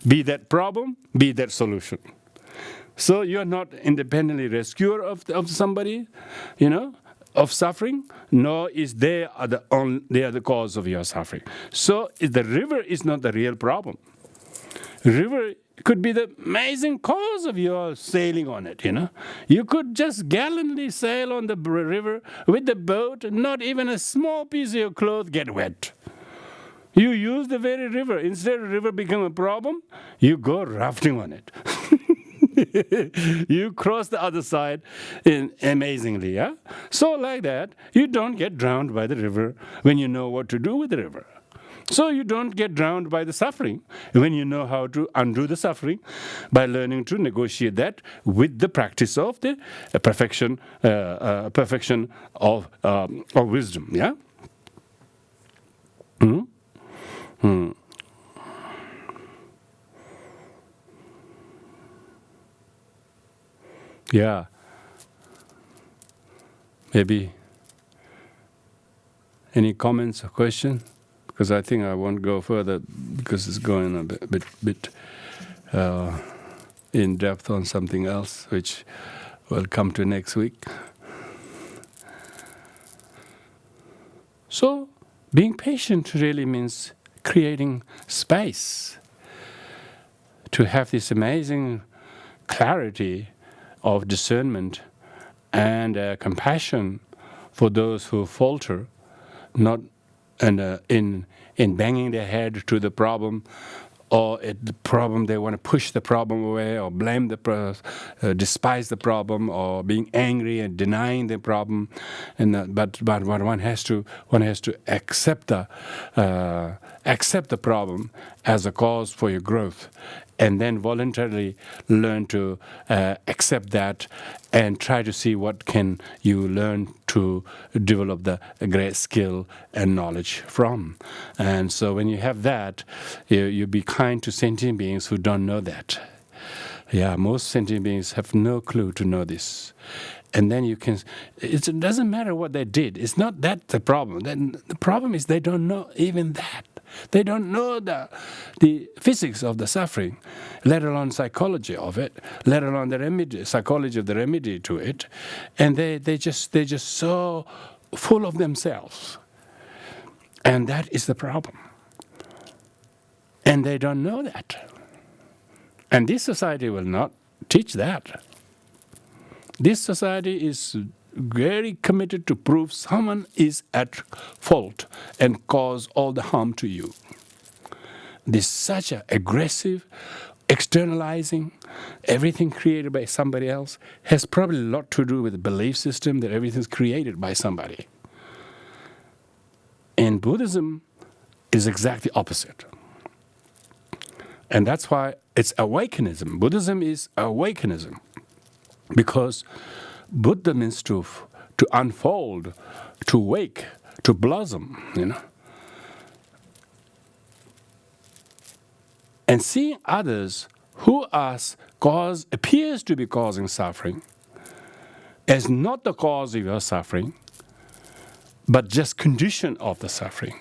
Be that problem, be that solution. So you're not independently rescuer of somebody, of suffering, nor is they are the cause of your suffering. So the river is not the real problem. River could be the amazing cause of your sailing on it, You could just gallantly sail on the river with the boat, and not even a small piece of your clothes get wet. You use the very river. Instead of river become a problem, you go rafting on it. You cross the other side amazingly, yeah? So like that, you don't get drowned by the river when you know what to do with the river. So you don't get drowned by the suffering when you know how to undo the suffering by learning to negotiate that with the practice of the perfection of wisdom, yeah? Yeah. maybe any comments or questions? Because I think I won't go further because it's going a bit in depth on something else, which we'll come to next week. So, being patient really means creating space to have this amazing clarity of discernment and compassion for those who falter, not in banging their head to the problem, or at the problem they want to push the problem away, or blame despise the problem, or being angry and denying the problem. And but one has to accept the problem as a cause for your growth, and then voluntarily learn to accept that and try to see what can you learn to develop the great skill and knowledge from. And so when you have that, you be kind to sentient beings who don't know that. Yeah, most sentient beings have no clue to know this. And then you can, it doesn't matter what they did. It's not that the problem. Then the problem is they don't know even that. They don't know the physics of the suffering, let alone psychology of it, let alone the remedy, psychology of the remedy to it, and they're just so full of themselves, and that is the problem. And they don't know that, and this society will not teach that. This society is very committed to prove someone is at fault and cause all the harm to you. This such an aggressive, externalizing, everything created by somebody else has probably a lot to do with the belief system that everything's created by somebody. In Buddhism, it's exactly opposite. And that's why it's awakenism. Buddhism is awakenism. Because Buddha means to unfold, to wake, to blossom, And seeing others who appears to be causing suffering as not the cause of your suffering, but just condition of the suffering.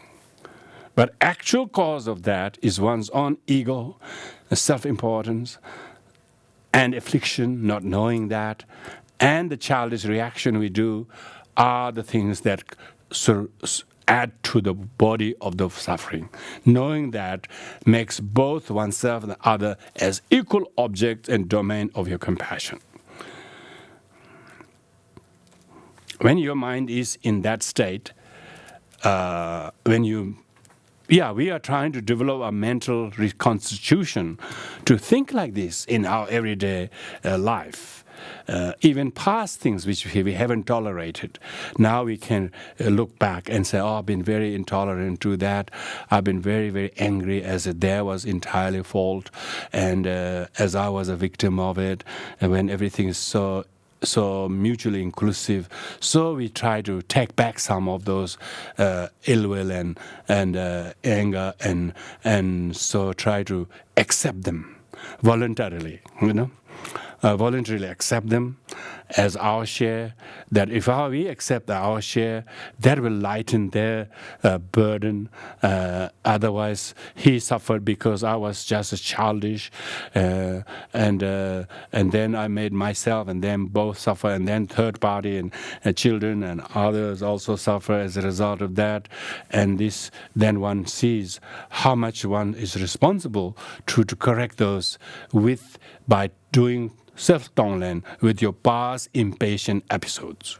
But actual cause of that is one's own ego, self-importance, and affliction, not knowing that, and the childish reaction we do are the things that add to the body of the suffering. Knowing that makes both oneself and the other as equal objects and domain of your compassion. When your mind is in that state, we are trying to develop a mental reconstitution to think like this in our everyday life. Even past things which we haven't tolerated. Now we can look back and say, I've been very intolerant to that. I've been very, very angry as if there was entirely fault, and as I was a victim of it, and when everything is so mutually inclusive. So we try to take back some of those ill will and anger, and so try to accept them voluntarily, voluntarily accept them as our share, that if we accept our share, that will lighten their burden. Otherwise, he suffered because I was just childish, and then I made myself and them both suffer, and then third party and children and others also suffer as a result of that. And this, then one sees how much one is responsible to correct those by doing self-tonglen with your past impatient episodes.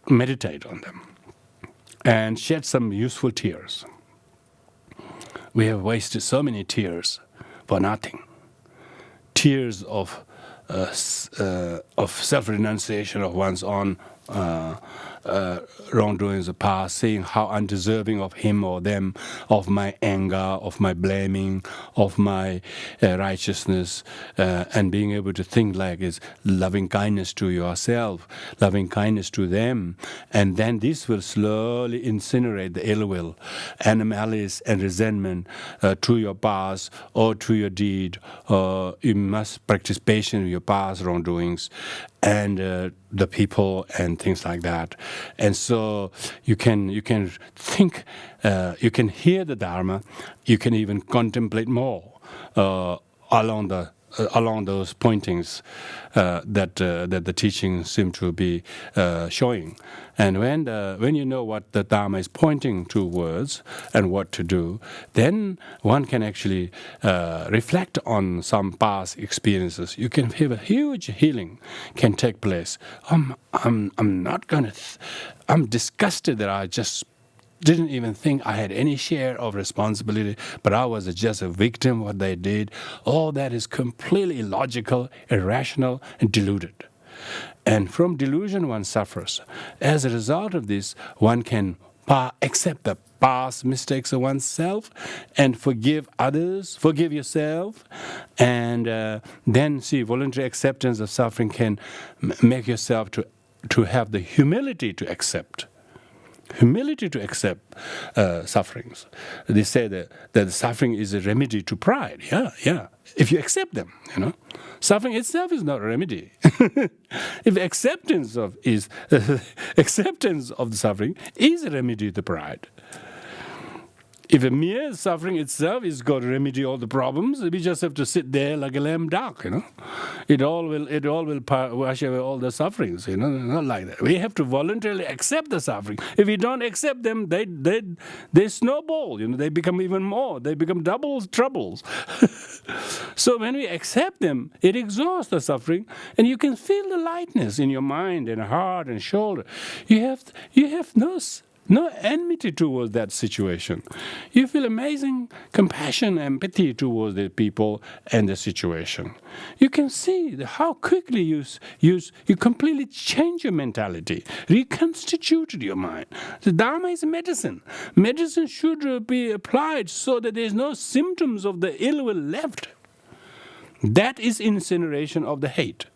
Meditate on them and shed some useful tears. We have wasted so many tears for nothing. Tears of self-renunciation of one's own wrongdoings of the past, seeing how undeserving of him or them, of my anger, of my blaming, of my righteousness, and being able to think like it's loving kindness to yourself, loving kindness to them, and then this will slowly incinerate the ill will and malice and resentment to your past or to your deed. You must practice patience with your past wrongdoings and the people and things like that. And so you can think, you can hear the Dharma, you can even contemplate more along those pointings that the teachings seem to be showing. And when you know what the Dharma is pointing towards and what to do, then one can actually reflect on some past experiences. You can have a huge healing can take place. I'm not gonna. I'm disgusted that I just didn't even think I had any share of responsibility, but I was just a victim of what they did. All that is completely illogical, irrational, and deluded. And from delusion one suffers. As a result of this, one can accept the past mistakes of oneself and forgive others, forgive yourself, and then see voluntary acceptance of suffering can make yourself to have the humility to accept. Humility to accept sufferings. They say that suffering is a remedy to pride. Yeah. If you accept them, suffering itself is not a remedy. If acceptance of the suffering is a remedy to pride. If a mere suffering itself is going to remedy all the problems, we just have to sit there like a lame duck, It all will wash away all the sufferings, not like that. We have to voluntarily accept the suffering. If we don't accept them, they snowball, they become even more. They become double troubles. So when we accept them, it exhausts the suffering, and you can feel the lightness in your mind and heart and shoulder. You have no enmity towards that situation. You feel amazing compassion, empathy towards the people and the situation. You can see how quickly you completely change your mentality, reconstituted your mind. The Dharma is medicine. Medicine should be applied so that there is no symptoms of the ill will left. That is incineration of the hate.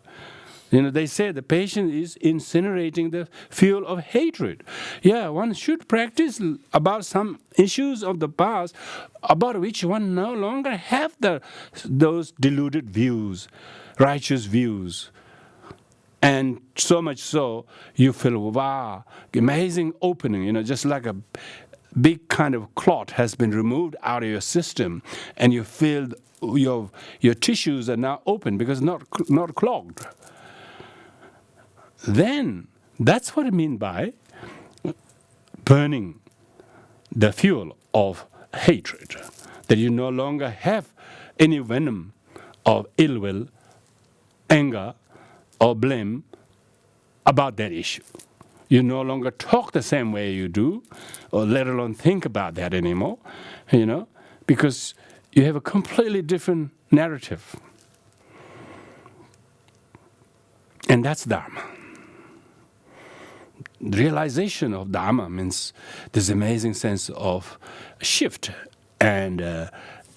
They say the patient is incinerating the fuel of hatred. Yeah, one should practice about some issues of the past about which one no longer have those deluded views, righteous views. And so much so, you feel, wow, amazing opening, just like a big kind of clot has been removed out of your system, and you feel your tissues are now open because not clogged. Then, that's what I mean by burning the fuel of hatred. That you no longer have any venom of ill will, anger, or blame about that issue. You no longer talk the same way you do, or let alone think about that anymore, because you have a completely different narrative. And that's Dharma. The realization of Dharma means this amazing sense of shift and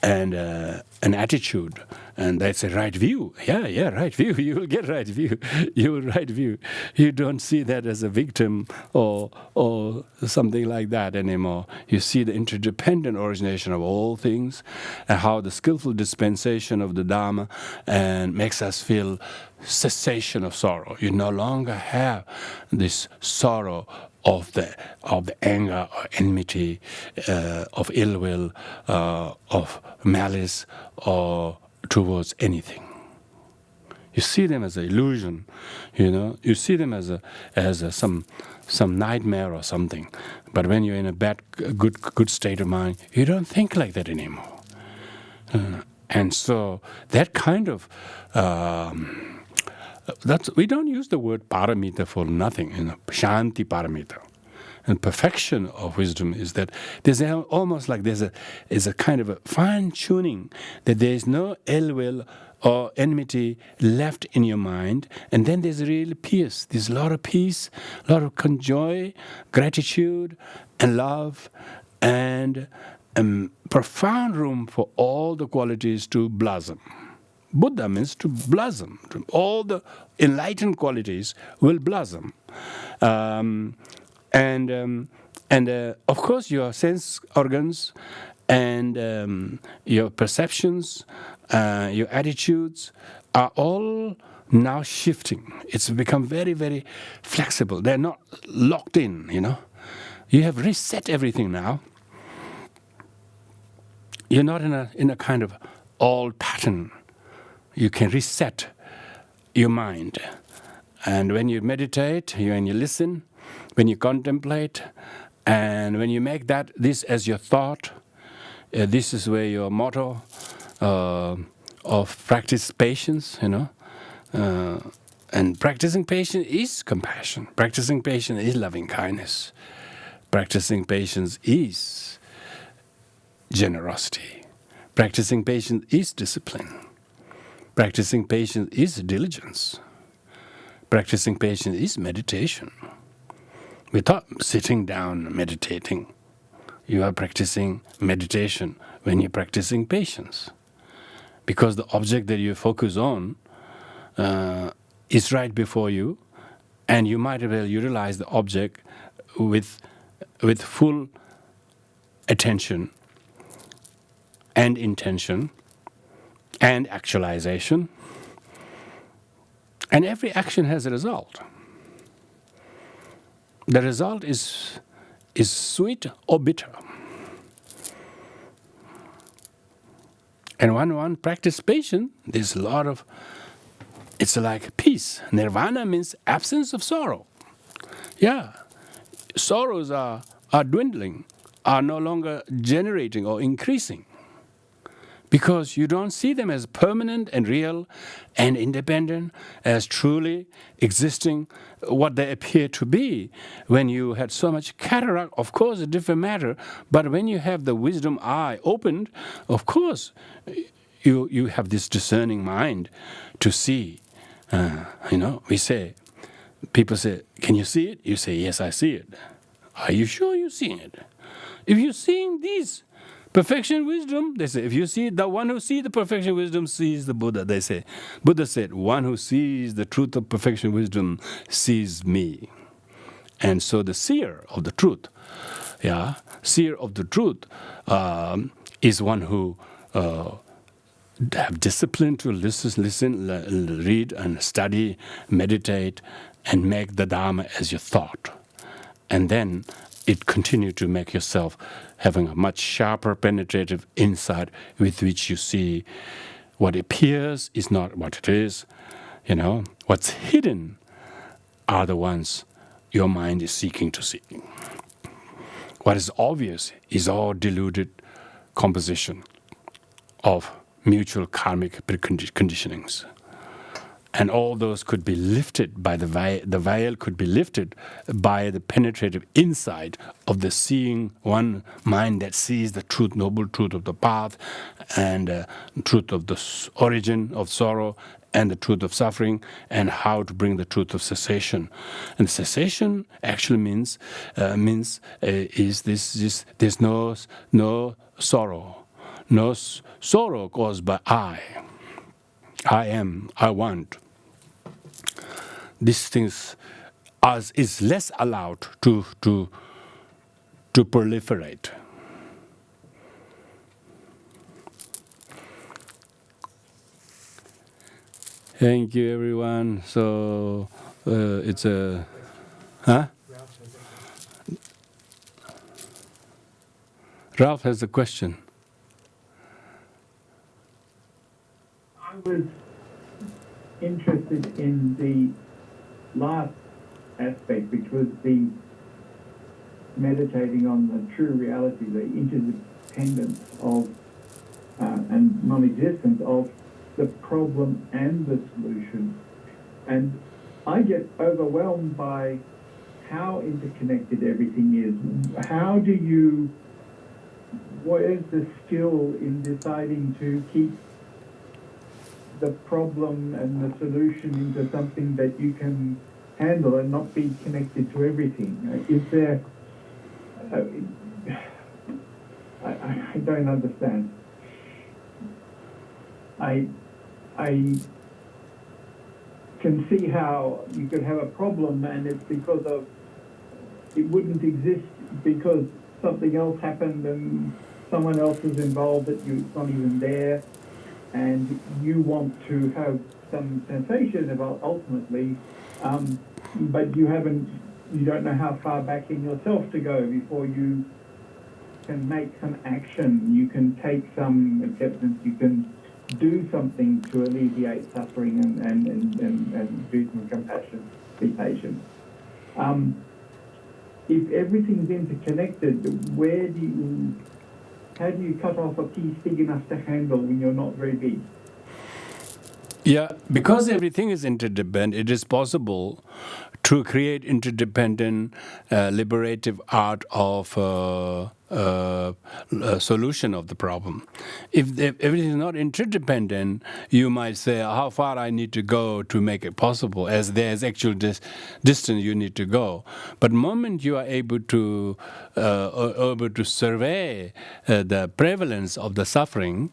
an attitude, and that's a right view. Yeah, right view. You will get right view. You will right view. You don't see that as a victim or something like that anymore. You see the interdependent origination of all things, and how the skillful dispensation of the Dharma and makes us feel cessation of sorrow. You no longer have this sorrow of the anger or enmity, of ill will, of malice, or towards anything. You see them as an illusion, You see them as some nightmare or something. But when you're in a good state of mind, you don't think like that anymore. And so that kind of we don't use the word paramita for nothing. Shanti paramita. And perfection of wisdom is that there's almost like there's a kind of a fine tuning that there is no ill will or enmity left in your mind, and then there's real peace. There's a lot of peace, a lot of joy, gratitude, and love, and profound room for all the qualities to blossom. Buddha means to blossom. All the enlightened qualities will blossom. Of course, your sense organs and your perceptions, your attitudes are all now shifting. It's become very, very flexible. They're not locked in, You have reset everything now. You're not in a kind of old pattern. You can reset your mind. And when you meditate, when you listen, when you contemplate, and when you make this as your thought, this is where your motto of practice patience, and practicing patience is compassion. Practicing patience is loving kindness. Practicing patience is generosity. Practicing patience is discipline. Practicing patience is diligence. Practicing patience is meditation. Without sitting down meditating, you are practicing meditation when you're practicing patience. Because the object that you focus on is right before you, and you might as well utilize the object with full attention and intention and actualization. And every action has a result. The result is sweet or bitter. And when one practices patience, there's a lot of, it's like peace. Nirvana means absence of sorrow. Yeah, sorrows are dwindling, are no longer generating or increasing. Because you don't see them as permanent and real and independent, as truly existing what they appear to be. When you had so much cataract, of course, a different matter. But when you have the wisdom eye opened, of course, you have this discerning mind to see. People say, can you see it? You say, yes, I see it. Are you sure you're seeing it? If you're seeing these perfection wisdom, they say, if you see the one who sees the perfection wisdom sees the Buddha, they say. Buddha said, one who sees the truth of perfection wisdom sees me. And so the seer of the truth, seer of the truth is one who have discipline to listen, read and study, meditate, and make the Dharma as your thought. And then it continue to make yourself having a much sharper, penetrative insight with which you see what appears is not what it is. What's hidden are the ones your mind is seeking to see. What is obvious is all deluded composition of mutual karmic preconditionings. And all those could be lifted by the veil could be lifted by the penetrative insight of the seeing one mind that sees the truth, noble truth of the path, and truth of the origin of sorrow, and the truth of suffering, and how to bring the truth of cessation. And cessation actually means there's no sorrow, no sorrow caused by I am, I want. These things is less allowed to proliferate. Thank you, everyone. So it's a, Ralph has a question. I was interested in the last aspect, which was the meditating on the true reality, the interdependence of and non-existence of the problem and the solution. And I get overwhelmed by how interconnected everything is. Where's the skill in deciding to keep the problem and the solution into something that you can handle and not be connected to everything? Is there... I don't understand. I can see how you could have a problem and it's because of... It wouldn't exist because something else happened and someone else is involved that you're not even there, and you want to have some sensation about ultimately, but you don't know how far back in yourself to go before you can make some action, you can take some acceptance, you can do something to alleviate suffering and do some compassion, be patient. If everything's interconnected, how do you cut off a piece big enough to handle when you're not very big? Yeah, because everything is interdependent, it is possible to create interdependent, liberative art of solution of the problem. If everything is not interdependent, you might say how far I need to go to make it possible, as there's actual distance you need to go. But the moment you are able to survey the prevalence of the suffering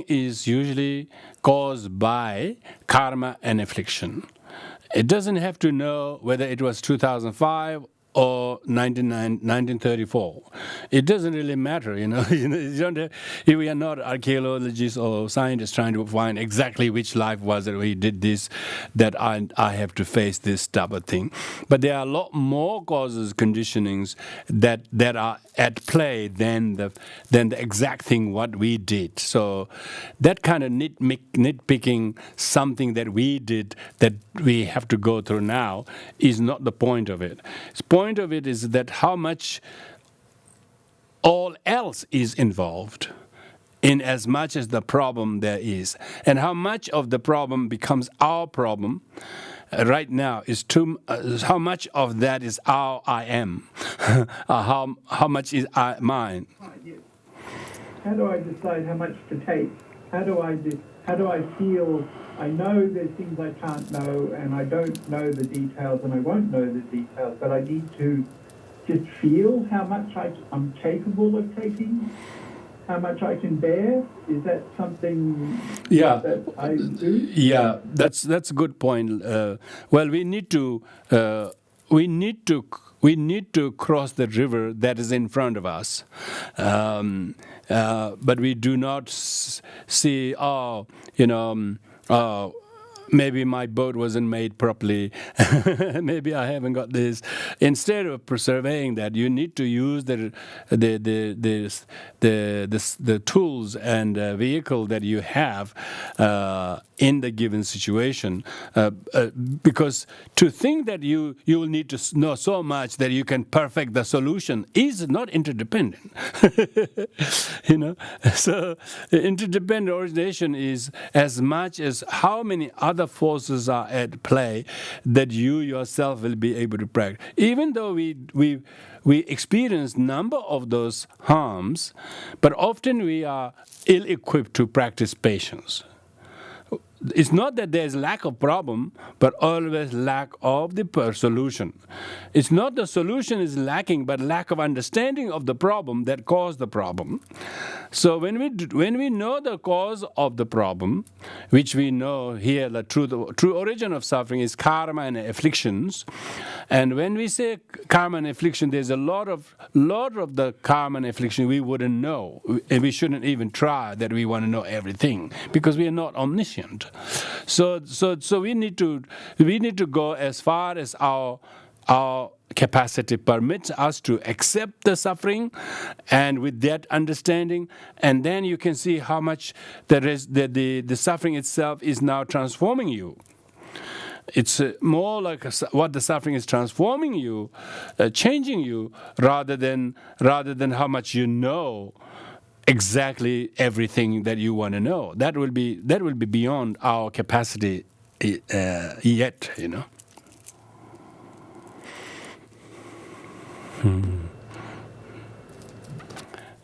is usually caused by karma and affliction. It doesn't have to know whether it was 2005 or 1934. It doesn't really matter, you know. You don't have, if we are not archaeologists or scientists trying to find exactly which life was it we did this, that I have to face this type of thing. But there are a lot more causes, conditionings that are at play than the exact thing what we did. So that kind of nitpicking something that we did that we have to go through now is not the point of it. The point of it is that how much all else is involved in as much as the problem there is, and how much of the problem becomes our problem right now is how much of that is our I am, how much is mine. How do I decide how much to take? How do I feel? I know there's things I can't know, and I don't know the details, and I won't know the details, but I need to just feel how much I'm capable of taking, how much I can bear. Is that something that I do? Yeah, that's a good point. Well, we need to cross the river that is in front of us, but we do not see. Maybe my boat wasn't made properly. Maybe I haven't got this. Instead of surveying that, you need to use the tools and vehicle that you have in the given situation. Because to think that you will need to know so much that you can perfect the solution is not interdependent. So interdependent origination is as much as how many other forces are at play that you yourself will be able to practice. Even though we experience number of those harms, but often we are ill-equipped to practice patience. It's not that there's lack of problem, but always lack of the solution. It's not the solution is lacking, but lack of understanding of the problem that caused the problem. So when we know the cause of the problem, which we know here, the true origin of suffering is karma and afflictions. And when we say karma and affliction, there's a lot of the karma and affliction we wouldn't know, and we shouldn't even try that we want to know everything because we are not omniscient. So we need to go as far as our capacity permits us to accept the suffering, and with that understanding, and then you can see how much the suffering itself is now transforming you. It's more like what the suffering is transforming you, changing you, rather than how much you know exactly everything that you want to know. That will be beyond our capacity yet,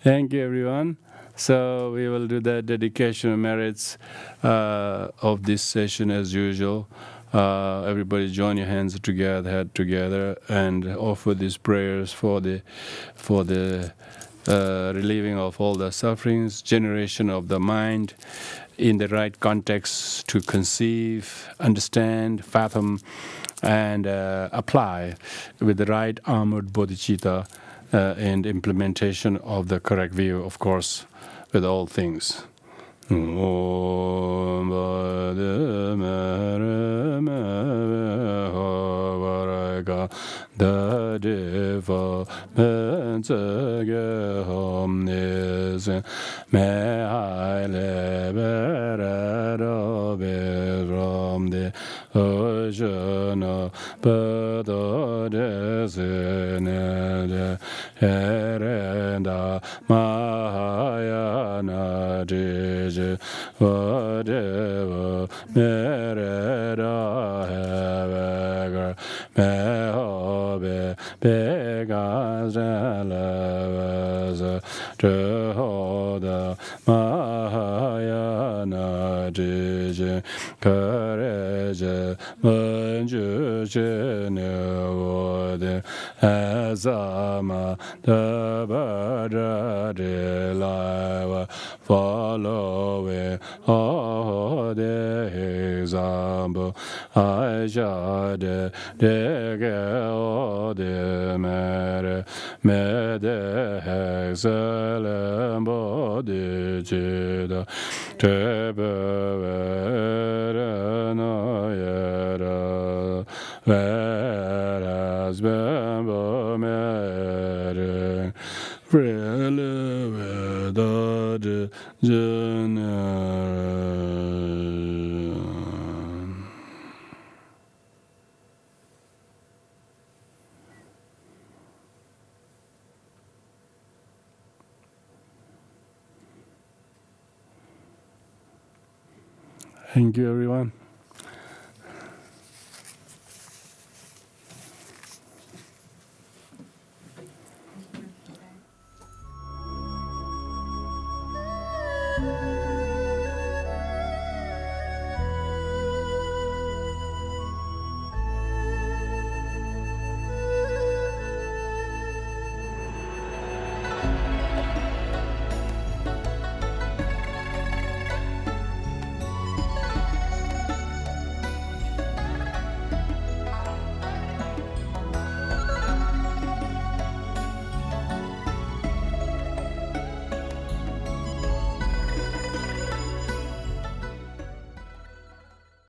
Thank you, everyone. So we will do the dedication merits of this session as usual. Everybody join your hands together, head together, and offer these prayers for the relieving of all the sufferings, generation of the mind in the right context to conceive, understand, fathom, and apply with the right armored bodhicitta and implementation of the correct view, of course, with all things. Om Bade Mere Meha Da Deva Benzege Hom Nisen Me Hai Le Bere Do Be Rom De Ojana Bado De Zene De Herenda Mahayana Whatever Mereda Hevegar Mehobe Begas Elevas Jehoda Mahayana Dije Courage Manjuche Nevode Azama Dabada de Lava follow it, oh, the example. I shall de go de mere, me de excellent body chida, tebe no yera, whereas bembo mere. Thank you, everyone.